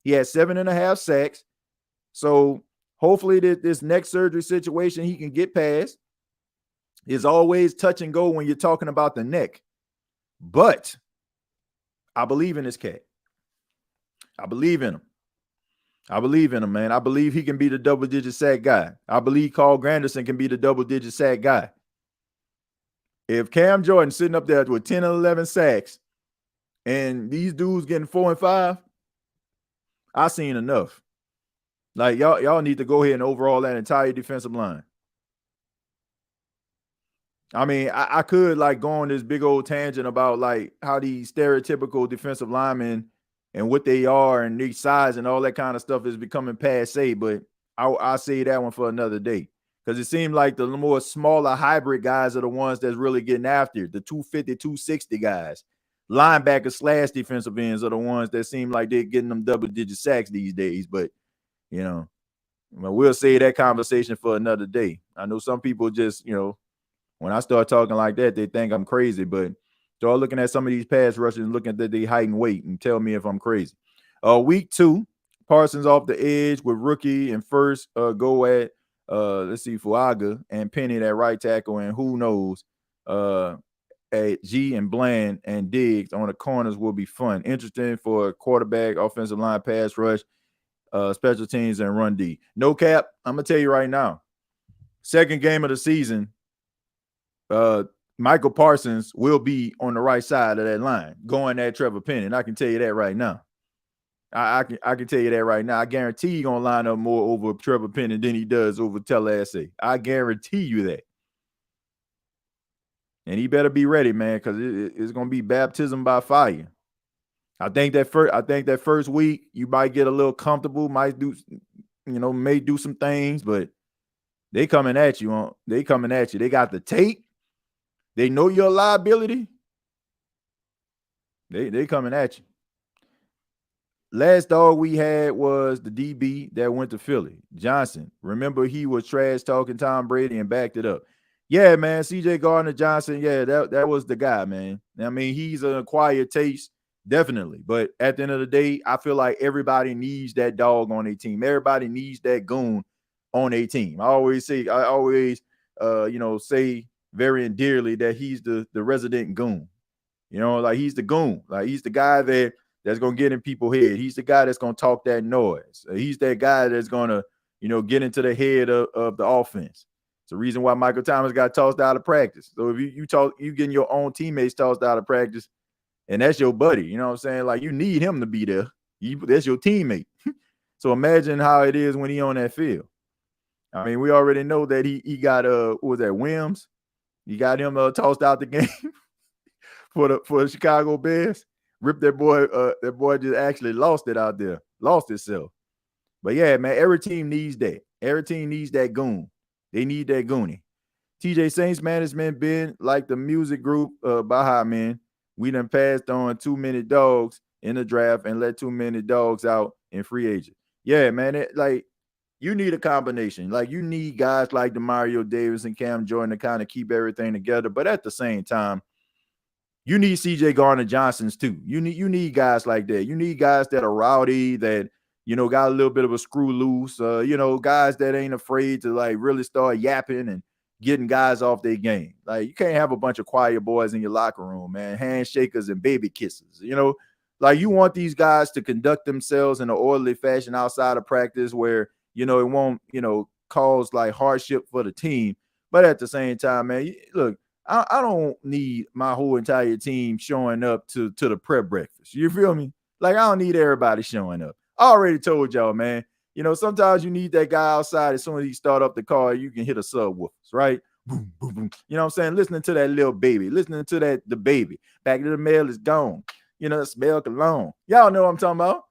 He had 7.5 sacks. So hopefully this neck surgery situation he can get past. It's always touch and go when you're talking about the neck. But I believe in this cat. I believe in him, man. I believe he can be the double-digit sack guy. I believe Carl Granderson can be the double-digit sack guy. If Cam Jordan sitting up there with 10 and 11 sacks and these dudes getting 4 and 5, I seen enough. Like, y'all need to go ahead and overhaul that entire defensive line. I mean, I could like go on this big old tangent about like how these stereotypical defensive linemen and what they are and their size and all that kind of stuff is becoming passe, but I'll say that one for another day. Because it seemed like the more smaller hybrid guys are the ones that's really getting after it. The 250, 260 guys. Linebackers / defensive ends are the ones that seem like they're getting them double-digit sacks these days. But, you know, we'll save that conversation for another day. I know some people just, when I start talking like that, they think I'm crazy. But start looking at some of these pass rushers and looking at their height and weight and tell me if I'm crazy. Week 2, Parsons off the edge with rookie and first go at Fuaga and Penny at right tackle, and who knows, at G and Bland and Diggs on the corners will be fun. Interesting for quarterback, offensive line, pass rush, special teams, and run D. No cap, I'm gonna tell you right now, second game of the season, Michael Parsons will be on the right side of that line going at Trevor Penny, and I can tell you that right now. I can tell you that right now. I guarantee he's going to line up more over Trevor Penny than he does over Tallahassee. I guarantee you that. And he better be ready, man, because it's going to be baptism by fire. I think that first week you might get a little comfortable, may do some things, but they coming at you. They got the tape. They know your liability. They coming at you. Last dog we had was the DB that went to Philly, Johnson. Remember, he was trash talking Tom Brady and backed it up. Yeah, man, C.J. Gardner-Johnson, yeah, that was the guy, man. I mean, he's an acquired taste, definitely. But at the end of the day, I feel like everybody needs that dog on their team. Everybody needs that goon on their team. I always say very endearly that he's the resident goon. Like he's the goon. Like he's the guy that's going to get in people's head. He's the guy that's going to talk that noise. He's that guy that's going to, get into the head of the offense. It's the reason why Michael Thomas got tossed out of practice. So if you getting your own teammates tossed out of practice, and that's your buddy, you know what I'm saying? Like, you need him to be there. That's your teammate. So imagine how it is when he on that field. I mean, we already know that he got what was that, Wims? You got him tossed out the game for the Chicago Bears. Ripped that boy just actually lost it out there. Lost itself. But yeah, man, every team needs that. Every team needs that goon. They need that goonie. TJ Saints management been like the music group Baha, man. We done passed on too many dogs in the draft and let too many dogs out in free agent. Yeah, man. You need a combination. Like, you need guys like DeMario Davis and Cam Jordan to kind of keep everything together. But at the same time, you need CJ Gardner-Johnsons too. You need guys like that. You need guys that are rowdy, that, you know, got a little bit of a screw loose. You know, guys that ain't afraid to like really start yapping and getting guys off their game. Like, you can't have a bunch of quiet boys in your locker room, man. Handshakers and baby kisses. You know, like, you want these guys to conduct themselves in an orderly fashion outside of practice where, you know, it won't, you know, cause like hardship for the team. But at the same time, man, look, I don't need my whole entire team showing up to the prep breakfast. You feel me? Like, I don't need everybody showing up. I already told y'all, man. You know, sometimes you need that guy outside. As soon as he start up the car, you can hit a subwoofers, right? Boom, boom, boom. You know what I'm saying? Listening to that little baby, listening to the baby. Back to the mail is gone. You know, smell cologne. Y'all know what I'm talking about.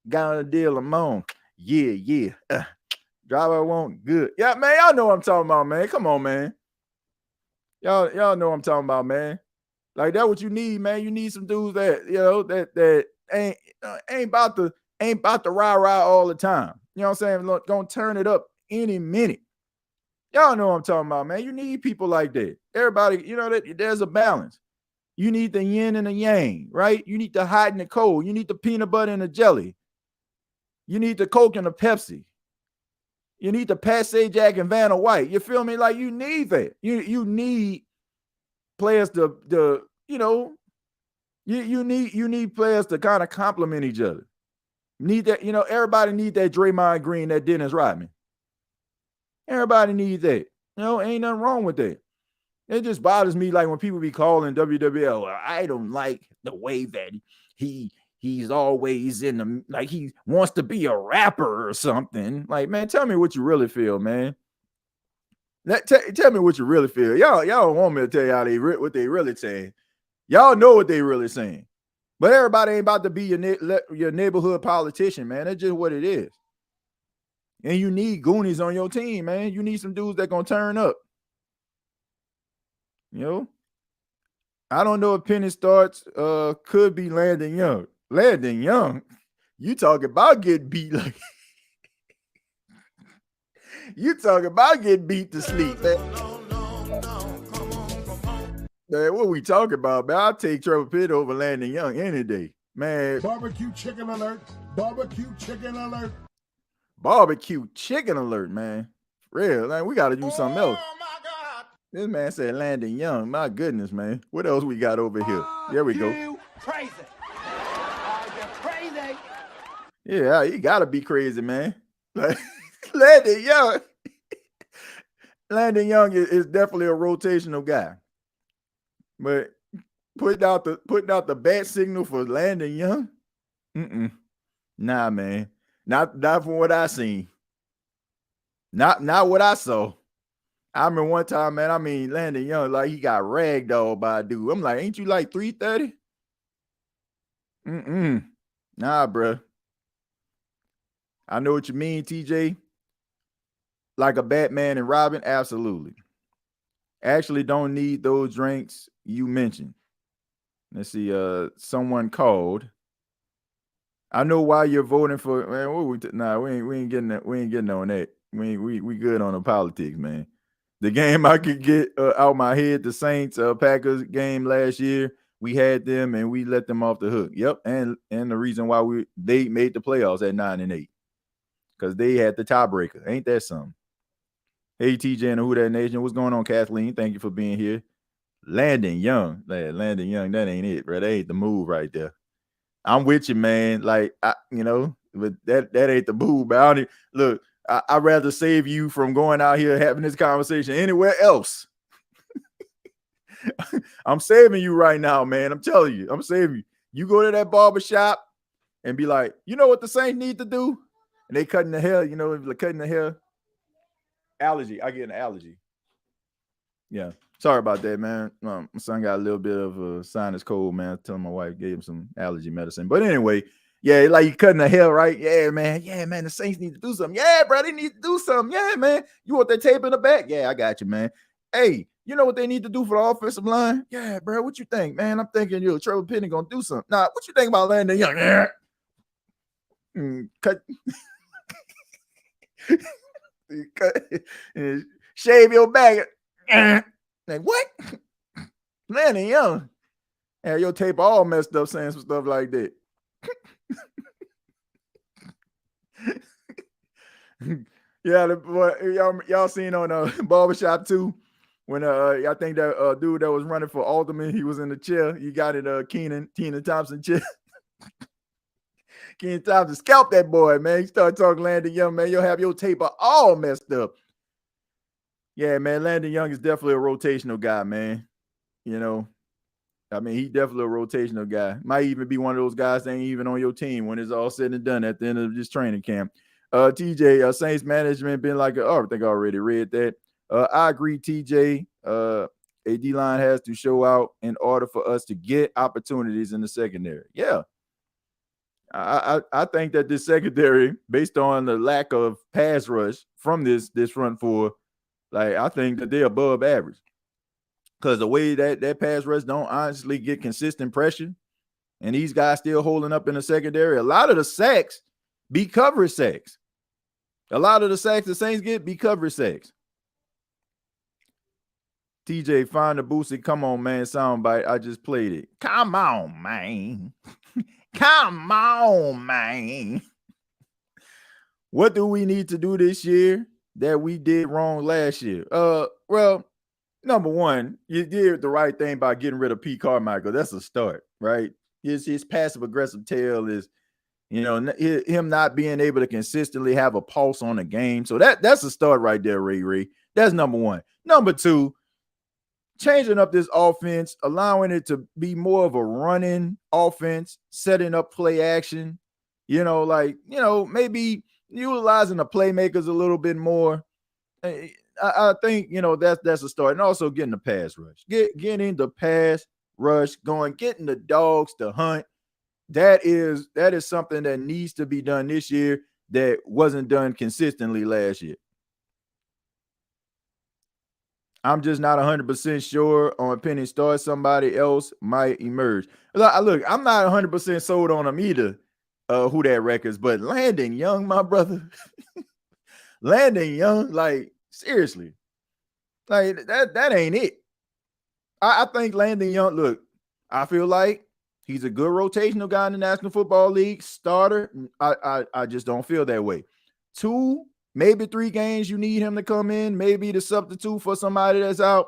Got on the deal, I'm on. Yeah. Driver won't good. Yeah, man, y'all know what I'm talking about, man. Come on, man. Y'all know what I'm talking about, man. Like, that's what you need, man. You need some dudes that, you know, that ain't about to rah all the time. You know what I'm saying? Look, gonna turn it up any minute. Y'all know what I'm talking about, man. You need people like that. Everybody, you know, that there's a balance. You need the yin and the yang, right? You need the hot and the cold. You need the peanut butter and the jelly. You need the Coke and the Pepsi. You need the Passe Jack and Vanna White. You feel me? Like, you need that. You need players to you know, you need players to kind of complement each other. Need that, you know, everybody need that Draymond Green, that Dennis Rodman. Everybody needs that. You know, ain't nothing wrong with that. It just bothers me, like, when people be calling WWL, well, I don't like the way that he's always in the, like, he wants to be a rapper or something. Like, man, tell me what you really feel, man. Tell me what you really feel. Y'all don't want me to tell y'all what they really saying. Y'all know what they really saying. But everybody ain't about to be your neighborhood politician, man. That's just what it is. And you need Goonies on your team, man. You need some dudes that gonna turn up. You know? I don't know if Penny Starts could be Landon Young. Landon Young? You talking about getting beat like you talking about getting beat to sleep, man. Man, what we talking about, man? I'll take Trevor Pitt over Landon Young any day, man. Barbecue chicken alert. Barbecue chicken alert. Barbecue chicken alert, man. For real, man. We got to do something else. Oh, my God. This man said Landon Young. My goodness, man. What else we got over here? There we go. You crazy. You're crazy. Yeah, you got to be crazy, man. Like, Landon Young. Landon Young is definitely a rotational guy. But putting out the bat signal for Landon Young? Nah, man. Not from what I seen. Not what I saw. I remember one time, man, I mean, Landon Young, like, he got ragdolled by a dude. I'm like, ain't you like 330? Nah, bro. I know what you mean, TJ. Like a Batman and Robin? Absolutely. Actually don't need those drinks you mentioned. Let's see. Someone called. I know why you're voting for, man. We ain't getting on that. We good on the politics, man. The game I could get out my head, the Saints Packers game last year, we had them and we let them off the hook. Yep, and the reason why they made the playoffs at 9-8 because they had the tiebreaker. Ain't that something? Hey, TJ and the Who That Nation, what's going on, Kathleen? Thank you for being here. Landon Young, Landon Young, that ain't it, bro. That ain't the move right there. I'm with you, man. Like, but that ain't the move. But look, I'd rather save you from going out here having this conversation anywhere else. I'm saving you right now, man. I'm telling you, I'm saving you. You go to that barbershop and be like, you know what the Saints need to do? And they cutting the hair, you know, like cutting the hair. Allergy. I get an allergy. Yeah. Sorry about that, man. My son got a little bit of a sinus cold, man. Telling my wife gave him some allergy medicine. But anyway, yeah, like you cutting the hair, right? Yeah, man. Yeah, man. The Saints need to do something. Yeah, bro, they need to do something. Yeah, man. You want that tape in the back? Yeah, I got you, man. Hey, You know what they need to do for the offensive line? Yeah, bro. What you think, man? I'm thinking Trevor Penny gonna do something. Nah, what you think about Landon Young? Cut, cut, shave your back. Like what? Landon Young. Have your tape all messed up saying some stuff like that. Yeah, y'all seen on Barbershop 2 when I think that dude that was running for alderman, he was in the chair. You got it, Kenan Thompson chair. Kenan Thompson scalped that boy, man. He started talking Landon Young, man. You'll have your tape all messed up. Yeah, man. Landon Young is definitely a rotational guy, man. You know, I mean, he's definitely a rotational guy. Might even be one of those guys that ain't even on your team when it's all said and done at the end of this training camp. TJ, Saints management been like, I think I already read that. I agree, TJ. A D-line has to show out in order for us to get opportunities in the secondary. Yeah. I think that this secondary, based on the lack of pass rush from this front four, like I think that they're above average. Because the way that pass rush don't honestly get consistent pressure, and these guys still holding up in the secondary, a lot of the sacks be coverage sacks. A lot of the sacks the Saints get be coverage sacks. TJ, find the boosted. Come on, man. Soundbite. I just played it. Come on, man. Come on, man. What do we need to do this year that we did wrong last year? Well, number one, you did the right thing by getting rid of Pete Carmichael. That's a start, right? His passive-aggressive tail is, him not being able to consistently have a pulse on the game. So that's a start right there, Ray. That's number one. Number two, changing up this offense, allowing it to be more of a running offense, setting up play action, maybe utilizing the playmakers a little bit more. I think, that's a start. And also getting the pass rush, getting the pass rush going, getting the dogs to hunt. That is something that needs to be done this year that wasn't done consistently last year. I'm just not 100% sure on Penny Star. Somebody else might emerge. Look, I'm not 100% sold on him either, who that records, but Landon Young, my brother. Landon Young, like, seriously. Like, that ain't it. I think Landon Young, look, I feel like he's a good rotational guy in the National Football League. Starter, I just don't feel that way. 2, maybe 3 games you need him to come in, maybe to substitute for somebody that's out.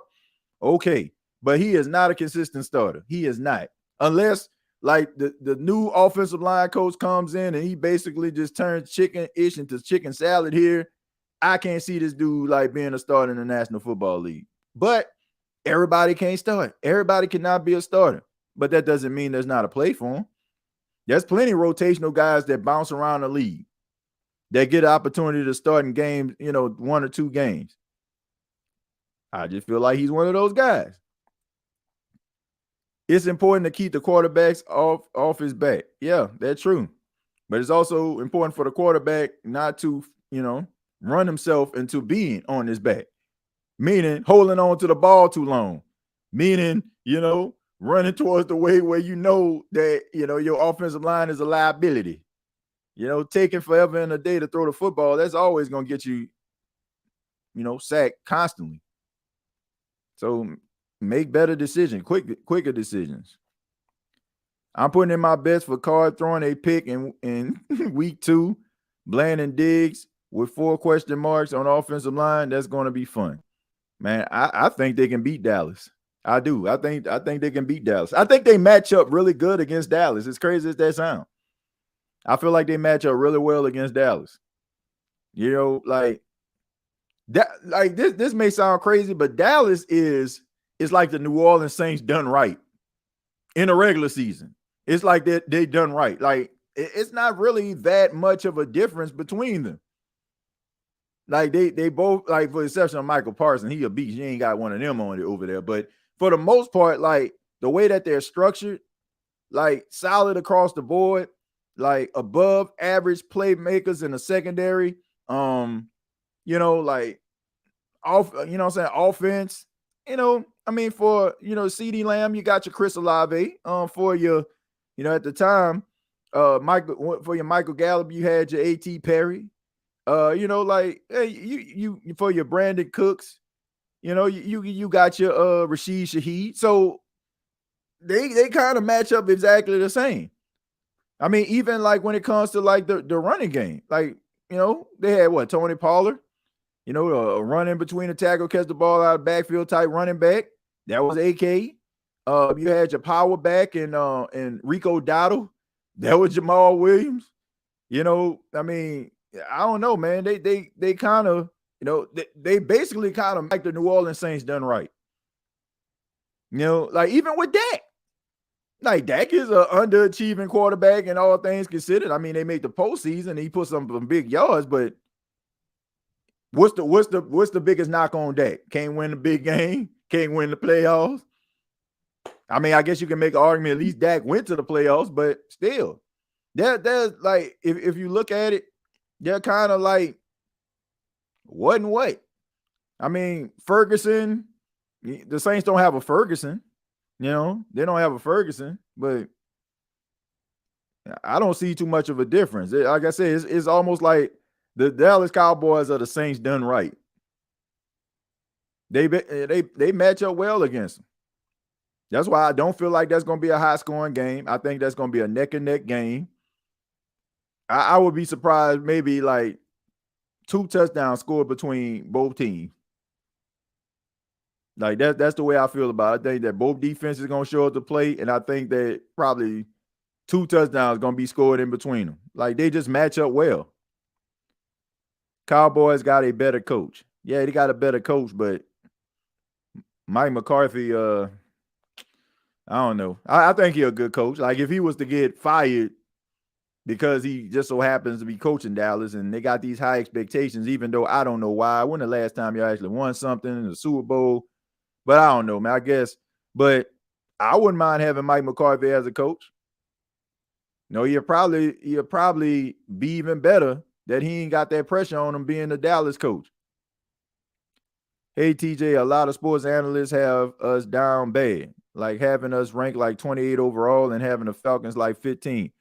Okay, but he is not a consistent starter. He is not. Unless, like, the new offensive line coach comes in and he basically just turns chicken-ish into chicken salad here. I can't see this dude, like, being a starter in the National Football League. But everybody can't start. Everybody cannot be a starter. But that doesn't mean there's not a play for him. There's plenty of rotational guys that bounce around the league that get an opportunity to start in games, 1 or 2 games. I just feel like he's one of those guys. It's important to keep the quarterbacks off his back. Yeah, that's true. But it's also important for the quarterback not to, run himself into being on his back. Meaning holding on to the ball too long. Meaning, running towards the way where that, your offensive line is a liability. Taking forever and a day to throw the football, that's always going to get you, sacked constantly. So make better decisions, quicker decisions. I'm putting in my best for Card throwing a pick in week 2. Bland and Diggs with 4 question marks on offensive line. That's going to be fun. Man, I think they can beat Dallas. I do. I think they can beat Dallas. I think they match up really good against Dallas. As crazy as that sounds. I feel like they match up really well against Dallas. Like that. Like this may sound crazy, but Dallas is like the New Orleans Saints done right in a regular season. It's like they done right. Like it's not really that much of a difference between them. Like they both, like, for the exception of Michael Parsons, he a beast. You ain't got one of them on it over there. But for the most part, like the way that they're structured, like solid across the board, like above average playmakers in the secondary, like off, offense I mean, for CeeDee Lamb, you got your Chris Olave. For your, at the time, for your Michael Gallup, you had your A.T. Perry. Like, hey, you for your Brandon Cooks, you got your Rashid Shaheed. So they kind of match up exactly the same. I mean, even like when it comes to like the running game, like, they had Tony Pollard, a run in between the tackle, catch the ball out of backfield type running back. That was AK. You had your power back and Rico Dowdle. That was Jamal Williams. I mean, I don't know, man. They kind of, they basically kind of like the New Orleans Saints done right. Like even with Dak. Like Dak is an underachieving quarterback in all things considered. I mean, they made the postseason. He put some big yards, but what's the biggest knock on Dak? Can't win the big game. Can't win the playoffs. I mean, I guess you can make an argument at least Dak went to the playoffs, but still, there's like if you look at it, they're kind of like what and what. I mean, Ferguson. The Saints don't have a Ferguson. They don't have a Ferguson, but I don't see too much of a difference. Like I said, it's almost like the Dallas Cowboys are the Saints done right. They match up well against them. That's why I don't feel like that's going to be a high-scoring game. I think that's going to be a neck-and-neck game. I would be surprised maybe like 2 touchdowns scored between both teams. Like that's the way I feel about it. I think that both defenses are going to show up to play, and I think that probably 2 touchdowns going to be scored in between them. Like they just match up well. Cowboys got a better coach. Yeah, they got a better coach, but Mike McCarthy, I don't know. I think he's a good coach. Like if he was to get fired because he just so happens to be coaching Dallas and they got these high expectations, even though I don't know why. When the last time you actually won something in the Super Bowl? But I don't know, man. I guess. But I wouldn't mind having Mike McCarthy as a coach. No, he'll probably be even better that he ain't got that pressure on him being the Dallas coach. Hey, TJ, a lot of sports analysts have us down bad, like having us ranked like 28 overall and having the Falcons like 15.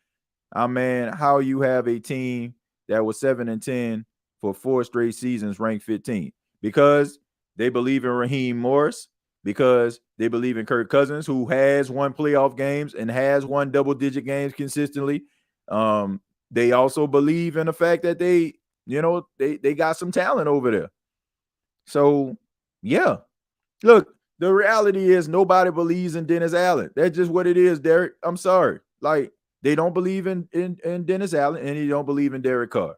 Man, how you have a team that was 7-10 for 4 straight seasons ranked 15? Because they believe in Raheem Morris, because they believe in Kirk Cousins, who has won playoff games and has won double-digit games consistently. They also believe in the fact that they got some talent over there. So, yeah. Look, the reality is nobody believes in Dennis Allen. That's just what it is, Derek. I'm sorry. Like, they don't believe in Dennis Allen, and they don't believe in Derek Carr.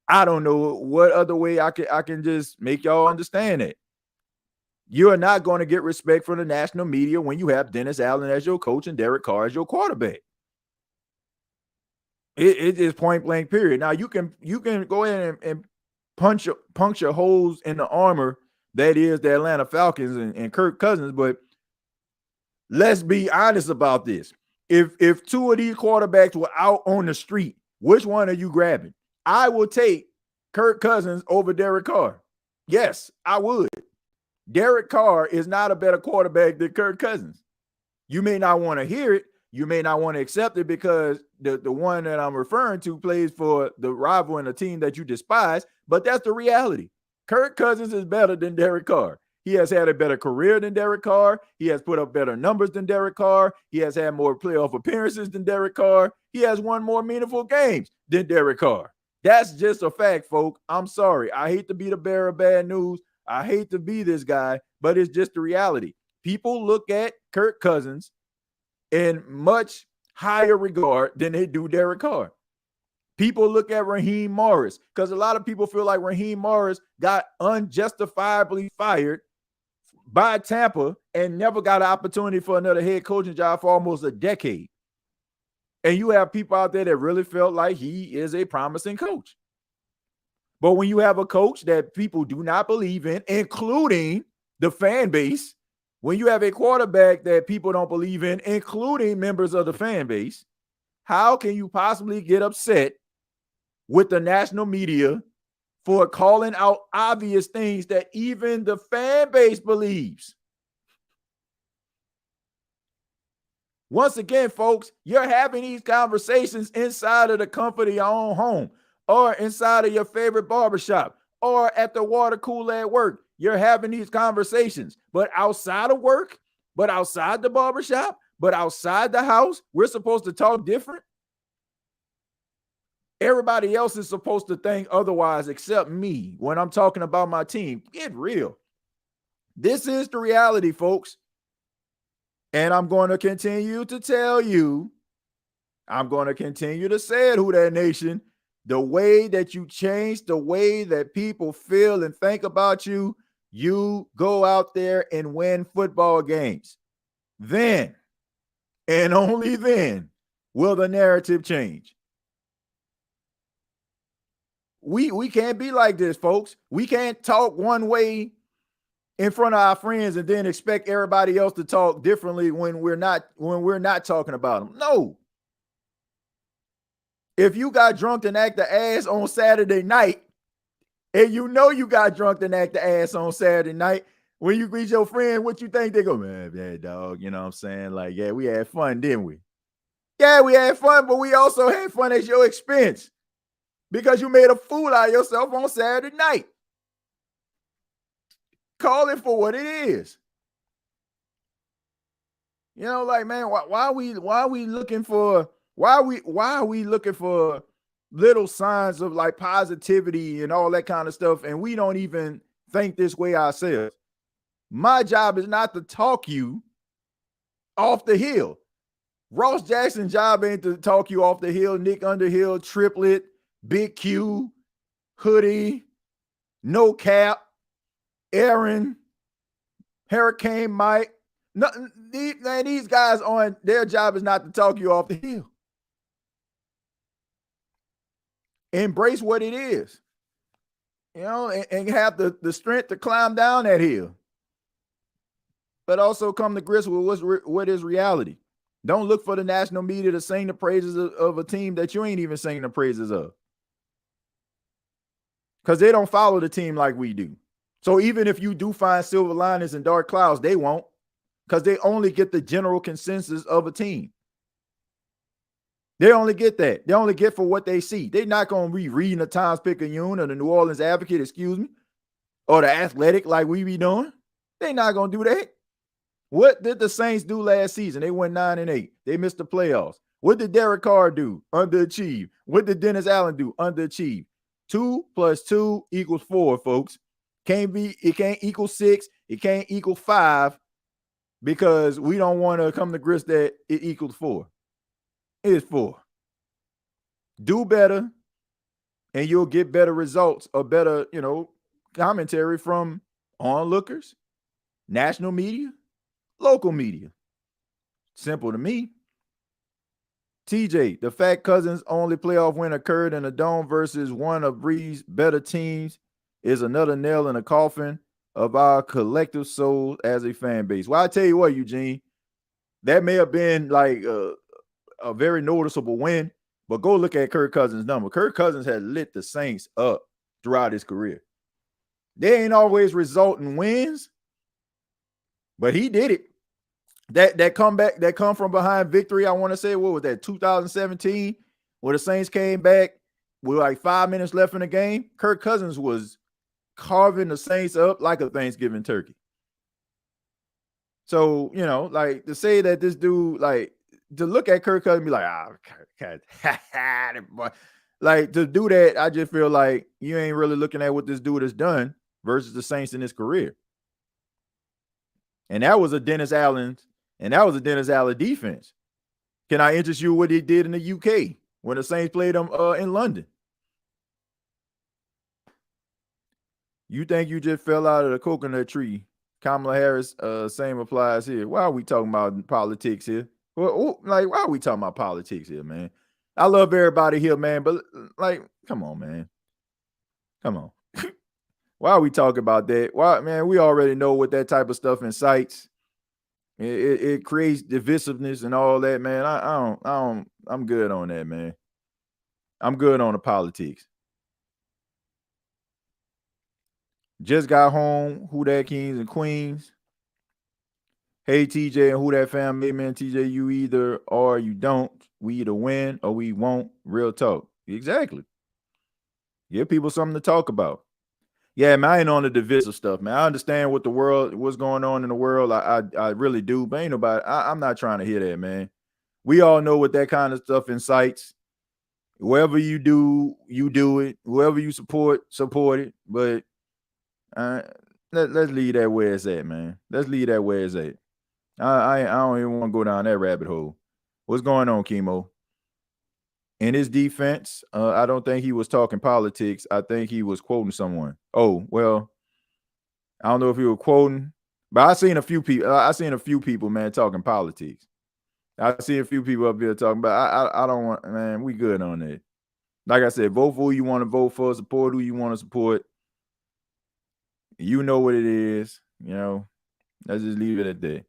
I don't know what other way I can just make y'all understand it. You are not going to get respect from the national media when you have Dennis Allen as your coach and Derek Carr as your quarterback. It is point blank, period. Now you can go ahead and puncture holes in the armor that is the Atlanta Falcons and Kirk Cousins, but let's be honest about this. If 2 of these quarterbacks were out on the street, which one are you grabbing? I will take Kirk Cousins over Derek Carr. Yes, I would. Derek Carr is not a better quarterback than Kirk Cousins. You may not want to hear it. You may not want to accept it because the one that I'm referring to plays for the rival and a team that you despise, but that's the reality. Kirk Cousins is better than Derek Carr. He has had a better career than Derek Carr. He has put up better numbers than Derek Carr. He has had more playoff appearances than Derek Carr. He has won more meaningful games than Derek Carr. That's just a fact, folk. I'm sorry. I hate to be the bearer of bad news. I hate to be this guy, but it's just the reality. People look at Kirk Cousins in much higher regard than they do Derek Carr. People look at Raheem Morris because a lot of people feel like Raheem Morris got unjustifiably fired by Tampa and never got an opportunity for another head coaching job for almost a decade. And you have people out there that really felt like he is a promising coach. But when you have a coach that people do not believe in, including the fan base, when you have a quarterback that people don't believe in, including members of the fan base, how can you possibly get upset with the national media for calling out obvious things that even the fan base believes? Once again, folks, you're having these conversations inside of the comfort of your own home or inside of your favorite barbershop or at the water cooler at work. You're having these conversations, but outside of work, but outside the barbershop, but outside the house, we're supposed to talk different. Everybody else is supposed to think otherwise except me when I'm talking about my team. Get real. This is the reality, folks. And I'm going to continue to tell you, I'm going to continue to say it, Who Dat Nation, the way that you change the way that people feel and think about you, you go out there and win football games. Then, and only then, will the narrative change. We can't be like this, folks. We can't talk one way in front of our friends and then expect everybody else to talk differently when we're not talking about them. No. If you got drunk and act the ass on Saturday night, and you know you got drunk and act the ass on Saturday night, when you greet your friend, what you think? They go, man, dog. You know what I'm saying? Like, yeah, we had fun, didn't we? Yeah, we had fun, but we also had fun at your expense because you made a fool out of yourself on Saturday night. Call it for what it is. You know, like, man, why are we looking for little signs of like positivity and all that kind of stuff, and we don't even think this way ourselves? My job is not to talk you off the hill. Ross Jackson's job ain't to talk you off the hill. Nick Underhill, Triplet, Big Q, Hoodie, No Cap, Aaron, Hurricane Mike. These guys on their job is not to talk you off the hill. Embrace what it is, you know, and have the strength to climb down that hill. But also come to grips with what is reality. Don't look for the national media to sing the praises of a team that you ain't even singing the praises of, because they don't follow the team like we do. So even if you do find silver linings and dark clouds, they won't, because they only get the general consensus of a team. They only get that. They only get for what they see. They're not going to be reading the Times-Picayune or the New Orleans Advocate, or the Athletic like we be doing. They're not going to do that. What did the Saints do last season? They went 9-8. They missed the playoffs. What did Derek Carr do? Underachieve. What did Dennis Allen do? Underachieve. 2 + 2 = 4, folks. It can't equal 6. It can't equal 5, because we don't want to come to grips that it equals 4. It is 4. Do better, and you'll get better results or better, commentary from onlookers, national media, local media. Simple to me. TJ, the fact Cousins' only playoff win occurred in a dome versus one of Brees' better teams is another nail in the coffin of our collective souls as a fan base. Well, I tell you what, Eugene, that may have been like a very noticeable win, but go look at Kirk Cousins' number. Kirk Cousins had lit the Saints up throughout his career. They ain't always result in wins, but he did it. That comeback, that come from behind victory, I want to say, what was that, 2017, where the Saints came back with like 5 minutes left in the game? Kirk Cousins was carving the Saints up like a Thanksgiving turkey. So, like, to say that this dude, like, to look at Kirk Cousins and be like, like, to do that, I just feel like you ain't really looking at what this dude has done versus the Saints in his career. And that was a Dennis Allen defense. Can I interest you what he did in the UK when the Saints played them in London? You think you just fell out of the coconut tree? Kamala Harris, same applies here. Why are we talking about politics here? Well, like, why are we talking about politics here, man? I love everybody here, man, but like, come on, man. Come on. Why are we talking about that? Why, man, we already know what that type of stuff incites. It creates divisiveness and all that, man. I'm good on that, man. I'm good on the politics. Just got home, Who Dat Kings and Queens. Hey, TJ and Who That Family, man. TJ, you either or you don't. We either win or we won't. Real talk. Exactly. Give people something to talk about. Yeah, man, I ain't on the divisive stuff, man. I understand what's going on in the world. I really do, but ain't nobody. I'm not trying to hear that, man. We all know what that kind of stuff incites. Wherever you do it. Whoever you support it. But let's leave that where it's at, man. Let's leave that where it's at. I don't even want to go down that rabbit hole. What's going on, Chemo? In his defense, I don't think he was talking politics. I think he was quoting someone. Oh, well, I don't know if he was quoting, but I seen a few people, man, talking politics. I see a few people up here talking, but I don't want, man, we good on that. Like I said, vote for who you want to vote for, support who you want to support. You know what it is, you know. Let's just leave it at that.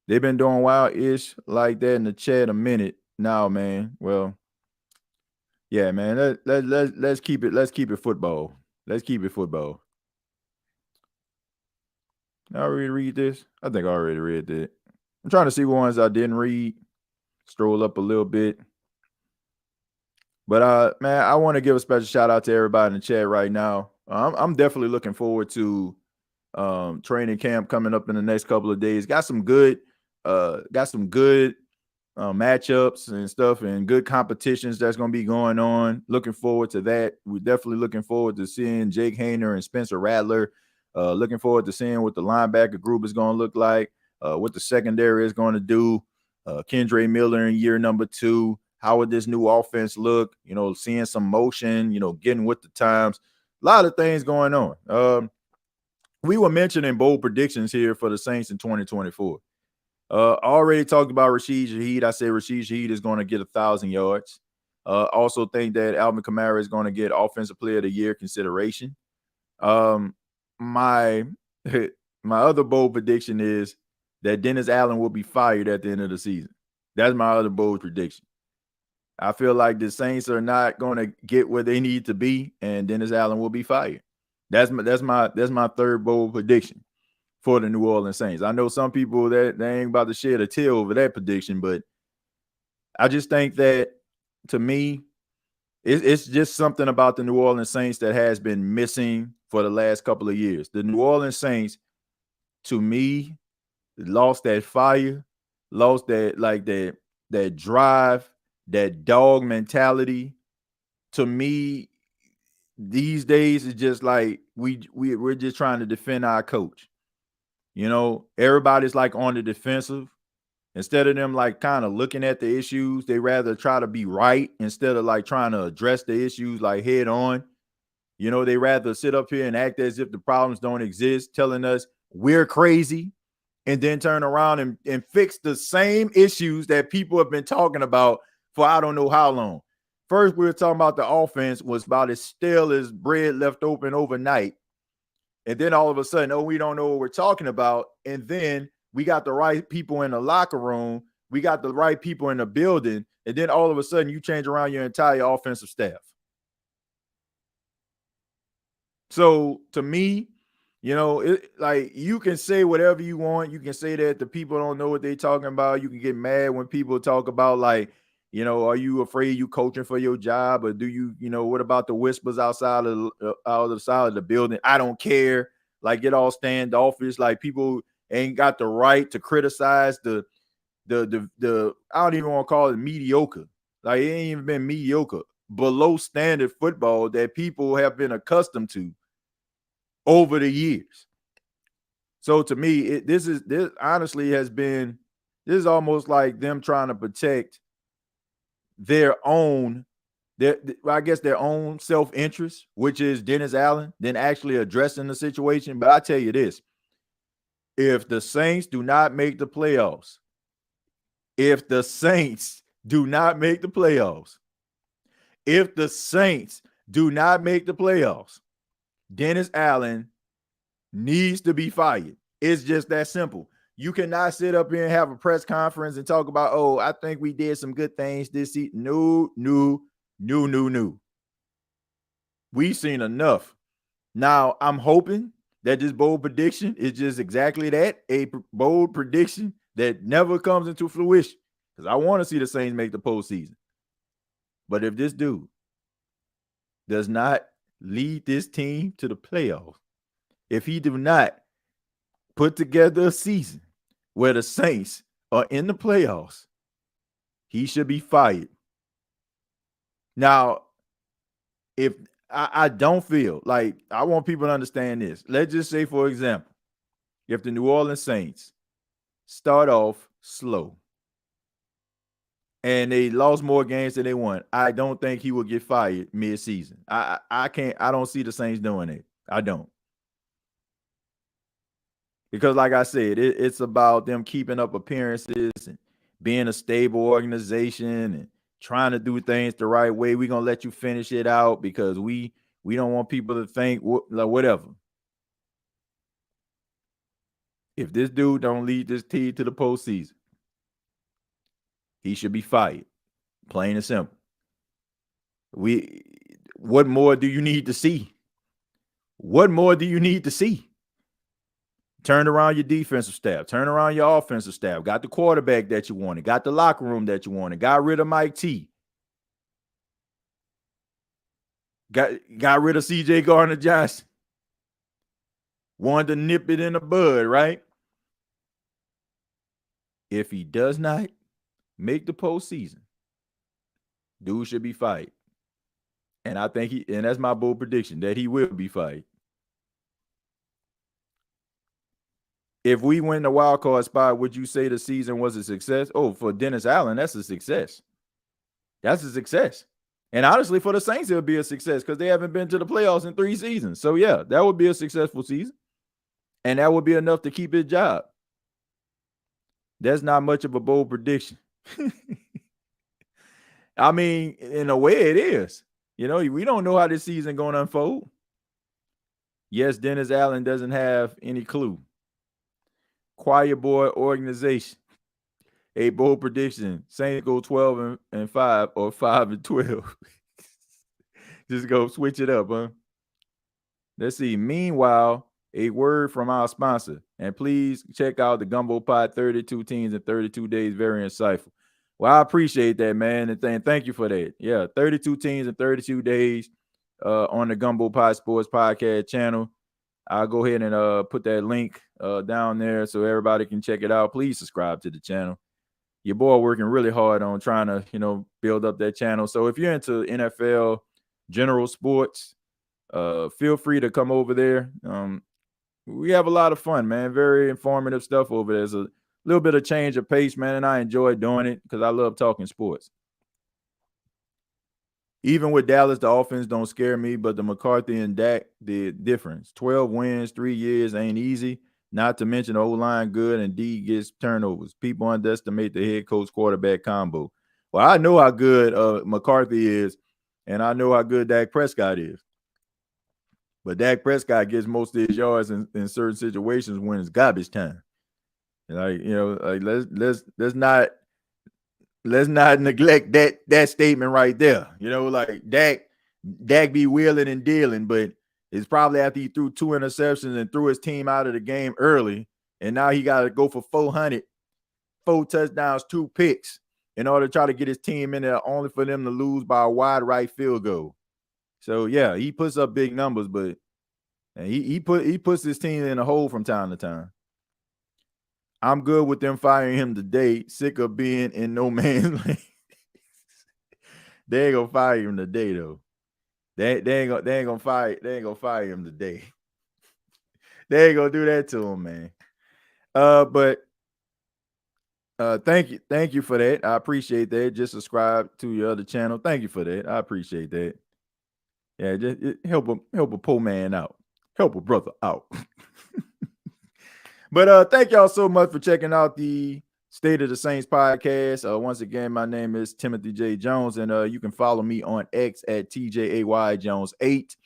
They've been doing wild-ish like that in the chat a minute now, man. Well, yeah, man. Let's keep it football. Let's keep it football. I already read this. I think I already read that. I'm trying to see ones I didn't read. Stroll up a little bit. But man, I want to give a special shout out to everybody in the chat right now. I'm definitely looking forward to training camp coming up in the next couple of days. Got some good matchups and stuff and good competitions that's going to be going on. Looking forward to that. We're definitely looking forward to seeing Jake Hayner and Spencer Rattler. Looking forward to seeing what the linebacker group is going to look like, what the secondary is going to do. Kendre Miller in year number 2. How would this new offense look? You know, seeing some motion, you know, getting with the times. A lot of things going on. We were mentioning bold predictions here for the Saints in 2024. Already talked about Rashid Shaheed. I said Rashid Shaheed is going to get 1,000 yards. Also think that Alvin Kamara is going to get Offensive Player of the Year consideration. My other bold prediction is that Dennis Allen will be fired at the end of the season. That's my other bold prediction. I feel like the Saints are not going to get where they need to be, and Dennis Allen will be fired. That's my third bold prediction for the New Orleans Saints. I know some people that they ain't about to shed a tear over that prediction, but I just think that, to me, it's just something about the New Orleans Saints that has been missing for the last couple of years. The New Orleans Saints, to me, lost that fire, lost that drive, that dog mentality. To me, these days it's just like we're just trying to defend our coach. You know, everybody's like on the defensive. Instead of them like kind of looking at the issues, they rather try to be right instead of like trying to address the issues like head on. You know, they rather sit up here and act as if the problems don't exist, telling us we're crazy, and then turn around and fix the same issues that people have been talking about for I don't know how long. First, we were talking about the offense was about as stale as bread left open overnight. And then all of a sudden, oh, we don't know what we're talking about. And then we got the right people in the locker room. We got the right people in the building. And then all of a sudden, you change around your entire offensive staff. So to me, you know, like you can say whatever you want. You can say that the people don't know what they're talking about. You can get mad when people talk about like, you know, are you afraid you coaching for your job, or do you, you know, what about the whispers outside of the side of the building? I don't care. Like, get all standoffish. Like, people ain't got the right to criticize the I don't even want to call it mediocre. Like, it ain't even been mediocre, below standard football that people have been accustomed to over the years. So to me, this honestly has been, this is almost like them trying to protect their own self-interest, which is Dennis Allen, than actually addressing the situation. But I tell you this, if the Saints do not make the playoffs, Dennis Allen needs to be fired. It's just that simple. You cannot sit up here and have a press conference and talk about, oh, I think we did some good things this season. No. We've seen enough. Now, I'm hoping that this bold prediction is just exactly that, a bold prediction that never comes into fruition. Because I want to see the Saints make the postseason. But if this dude does not lead this team to the playoffs, if he do not put together a season where the Saints are in the playoffs, he should be fired. Now, if I don't feel like, I want people to understand this. Let's just say, for example, if the New Orleans Saints start off slow and they lost more games than they won, I don't think he will get fired mid-season. I don't see the Saints doing it. I don't. Because like I said, it's about them keeping up appearances and being a stable organization and trying to do things the right way. We're going to let you finish it out because we don't want people to think whatever. If this dude don't lead this team to the postseason, he should be fired. Plain and simple. What more do you need to see? What more do you need to see? Turn around your defensive staff. Turn around your offensive staff. Got the quarterback that you wanted. Got the locker room that you wanted. Got rid of Mike T. Got rid of C.J. Gardner-Johnson. Wanted to nip it in the bud, right? If he does not make the postseason, dude should be fired. And I think and that's my bold prediction, that he will be fired. If we win the wild card spot, would you say the season was a success? Oh, for Dennis Allen, that's a success. That's a success. And honestly, for the Saints, it'll be a success because they haven't been to the playoffs in 3 seasons. So, yeah, that would be a successful season. And that would be enough to keep his job. That's not much of a bold prediction. I mean, in a way it is. You know, we don't know how this season going to unfold. Yes, Dennis Allen doesn't have any clue. Choir boy organization. A bold prediction. Saints go 12-5 or 5-12. Just go switch it up, huh? Let's see. Meanwhile, a word from our sponsor. And please check out the Gumbo Pod 32 Teams in 32 Days. Very insightful. Well, I appreciate that, man. And thank you for that. Yeah, 32 teams in 32 days on the Gumbo Pod Sports Podcast channel. I'll go ahead and put that link down there so everybody can check it out. Please subscribe to the channel. Your boy working really hard on trying to, build up that channel. So if you're into NFL, general sports, feel free to come over there. We have a lot of fun, man. Very informative stuff over there. There's a little bit of change of pace, man, and I enjoy doing it because I love talking sports. Even with Dallas, the offense don't scare me, but the McCarthy and Dak did difference. 12 wins, 3 years ain't easy. Not to mention the O-line good and D gets turnovers. People underestimate the head coach quarterback combo. Well, I know how good McCarthy is, and I know how good Dak Prescott is. But Dak Prescott gets most of his yards in certain situations when it's garbage time. Like, let's not neglect that statement right there. Like Dak be wheeling and dealing, but it's probably after he threw 2 interceptions and threw his team out of the game early, and now he got to go for 400, 4 touchdowns, 2 picks in order to try to get his team in there, only for them to lose by a wide right field goal. So yeah, he puts up big numbers, but he puts his team in a hole from time to time. I'm good with them firing him today. Sick of being in no man's land. They ain't gonna fire him today, though. They ain't gonna fire him today. They ain't gonna do that to him, man. But thank you for that. I appreciate that. Just subscribe to your other channel. Thank you for that. I appreciate that. Yeah, just help a poor man out. Help a brother out. But thank y'all so much for checking out the State of the Saints podcast. Once again, my name is Timothy J. Jones, and you can follow me on X at TJAYJones8.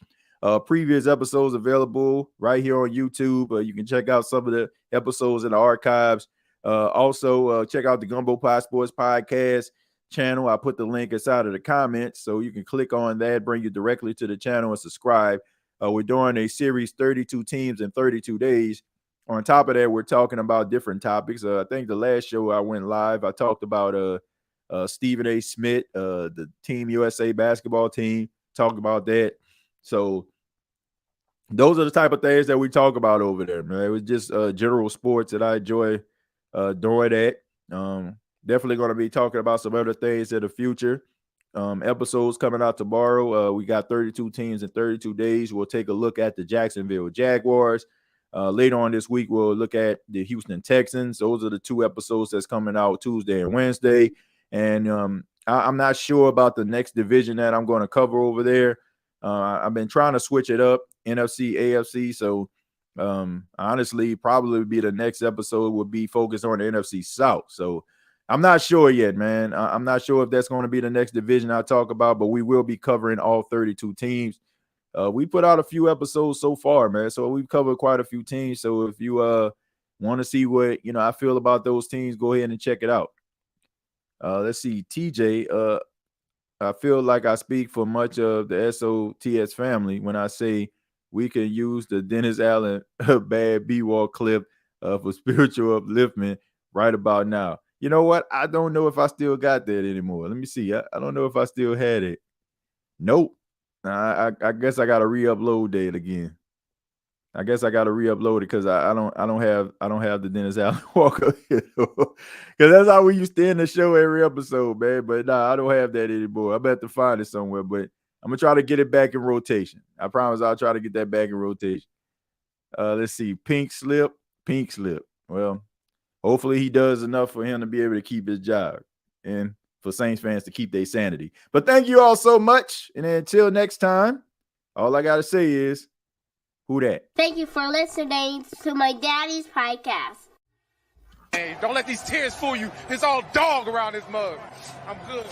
Previous episodes available right here on YouTube. You can check out some of the episodes in the archives. Also, check out the Gumbo Pod Sports Podcast channel. I put the link inside of the comments, so you can click on that, bring you directly to the channel and subscribe. We're doing a series, 32 teams in 32 days. On top of that, we're talking about different topics. I think the last show I went live, I talked about Stephen A. Smith, the Team USA basketball team, talked about that. So those are the type of things that we talk about over there, man. It was just general sports that I enjoy doing that. Definitely going to be talking about some other things in the future. Episodes coming out tomorrow. We got 32 teams in 32 days. We'll take a look at the Jacksonville Jaguars. Later on this week, we'll look at the Houston Texans. Those are the 2 episodes that's coming out Tuesday and Wednesday. And I'm not sure about the next division that I'm going to cover over there. I've been trying to switch it up, NFC, AFC. So honestly, probably be the next episode would be focused on the NFC South. So I'm not sure yet, man. I'm not sure if that's going to be the next division I talk about, but we will be covering all 32 teams. We put out a few episodes so far, man. So we've covered quite a few teams. So if you want to see what I feel about those teams, go ahead and check it out. Let's see, TJ. I feel like I speak for much of the SOTS family when I say we can use the Dennis Allen bad B-Wall clip for spiritual upliftment right about now. You know what? I don't know if I still got that anymore. Let me see. I don't know if I still had it. Nope. I guess I gotta re-upload that again. I guess I gotta re-upload it because I don't have the Dennis Allen Walker because that's how we used to end the show every episode, man. But nah, I don't have that anymore. I'm about to find it somewhere, but I'm gonna try to get it back in rotation. I promise I'll try to get that back in rotation. Let's see. Pink slip. Well, hopefully he does enough for him to be able to keep his job and for Saints fans to keep their sanity. But thank you all so much. And until next time, all I got to say is, who dat? Thank you for listening to my daddy's podcast. Hey, don't let these tears fool you. It's all dog around this mug. I'm good.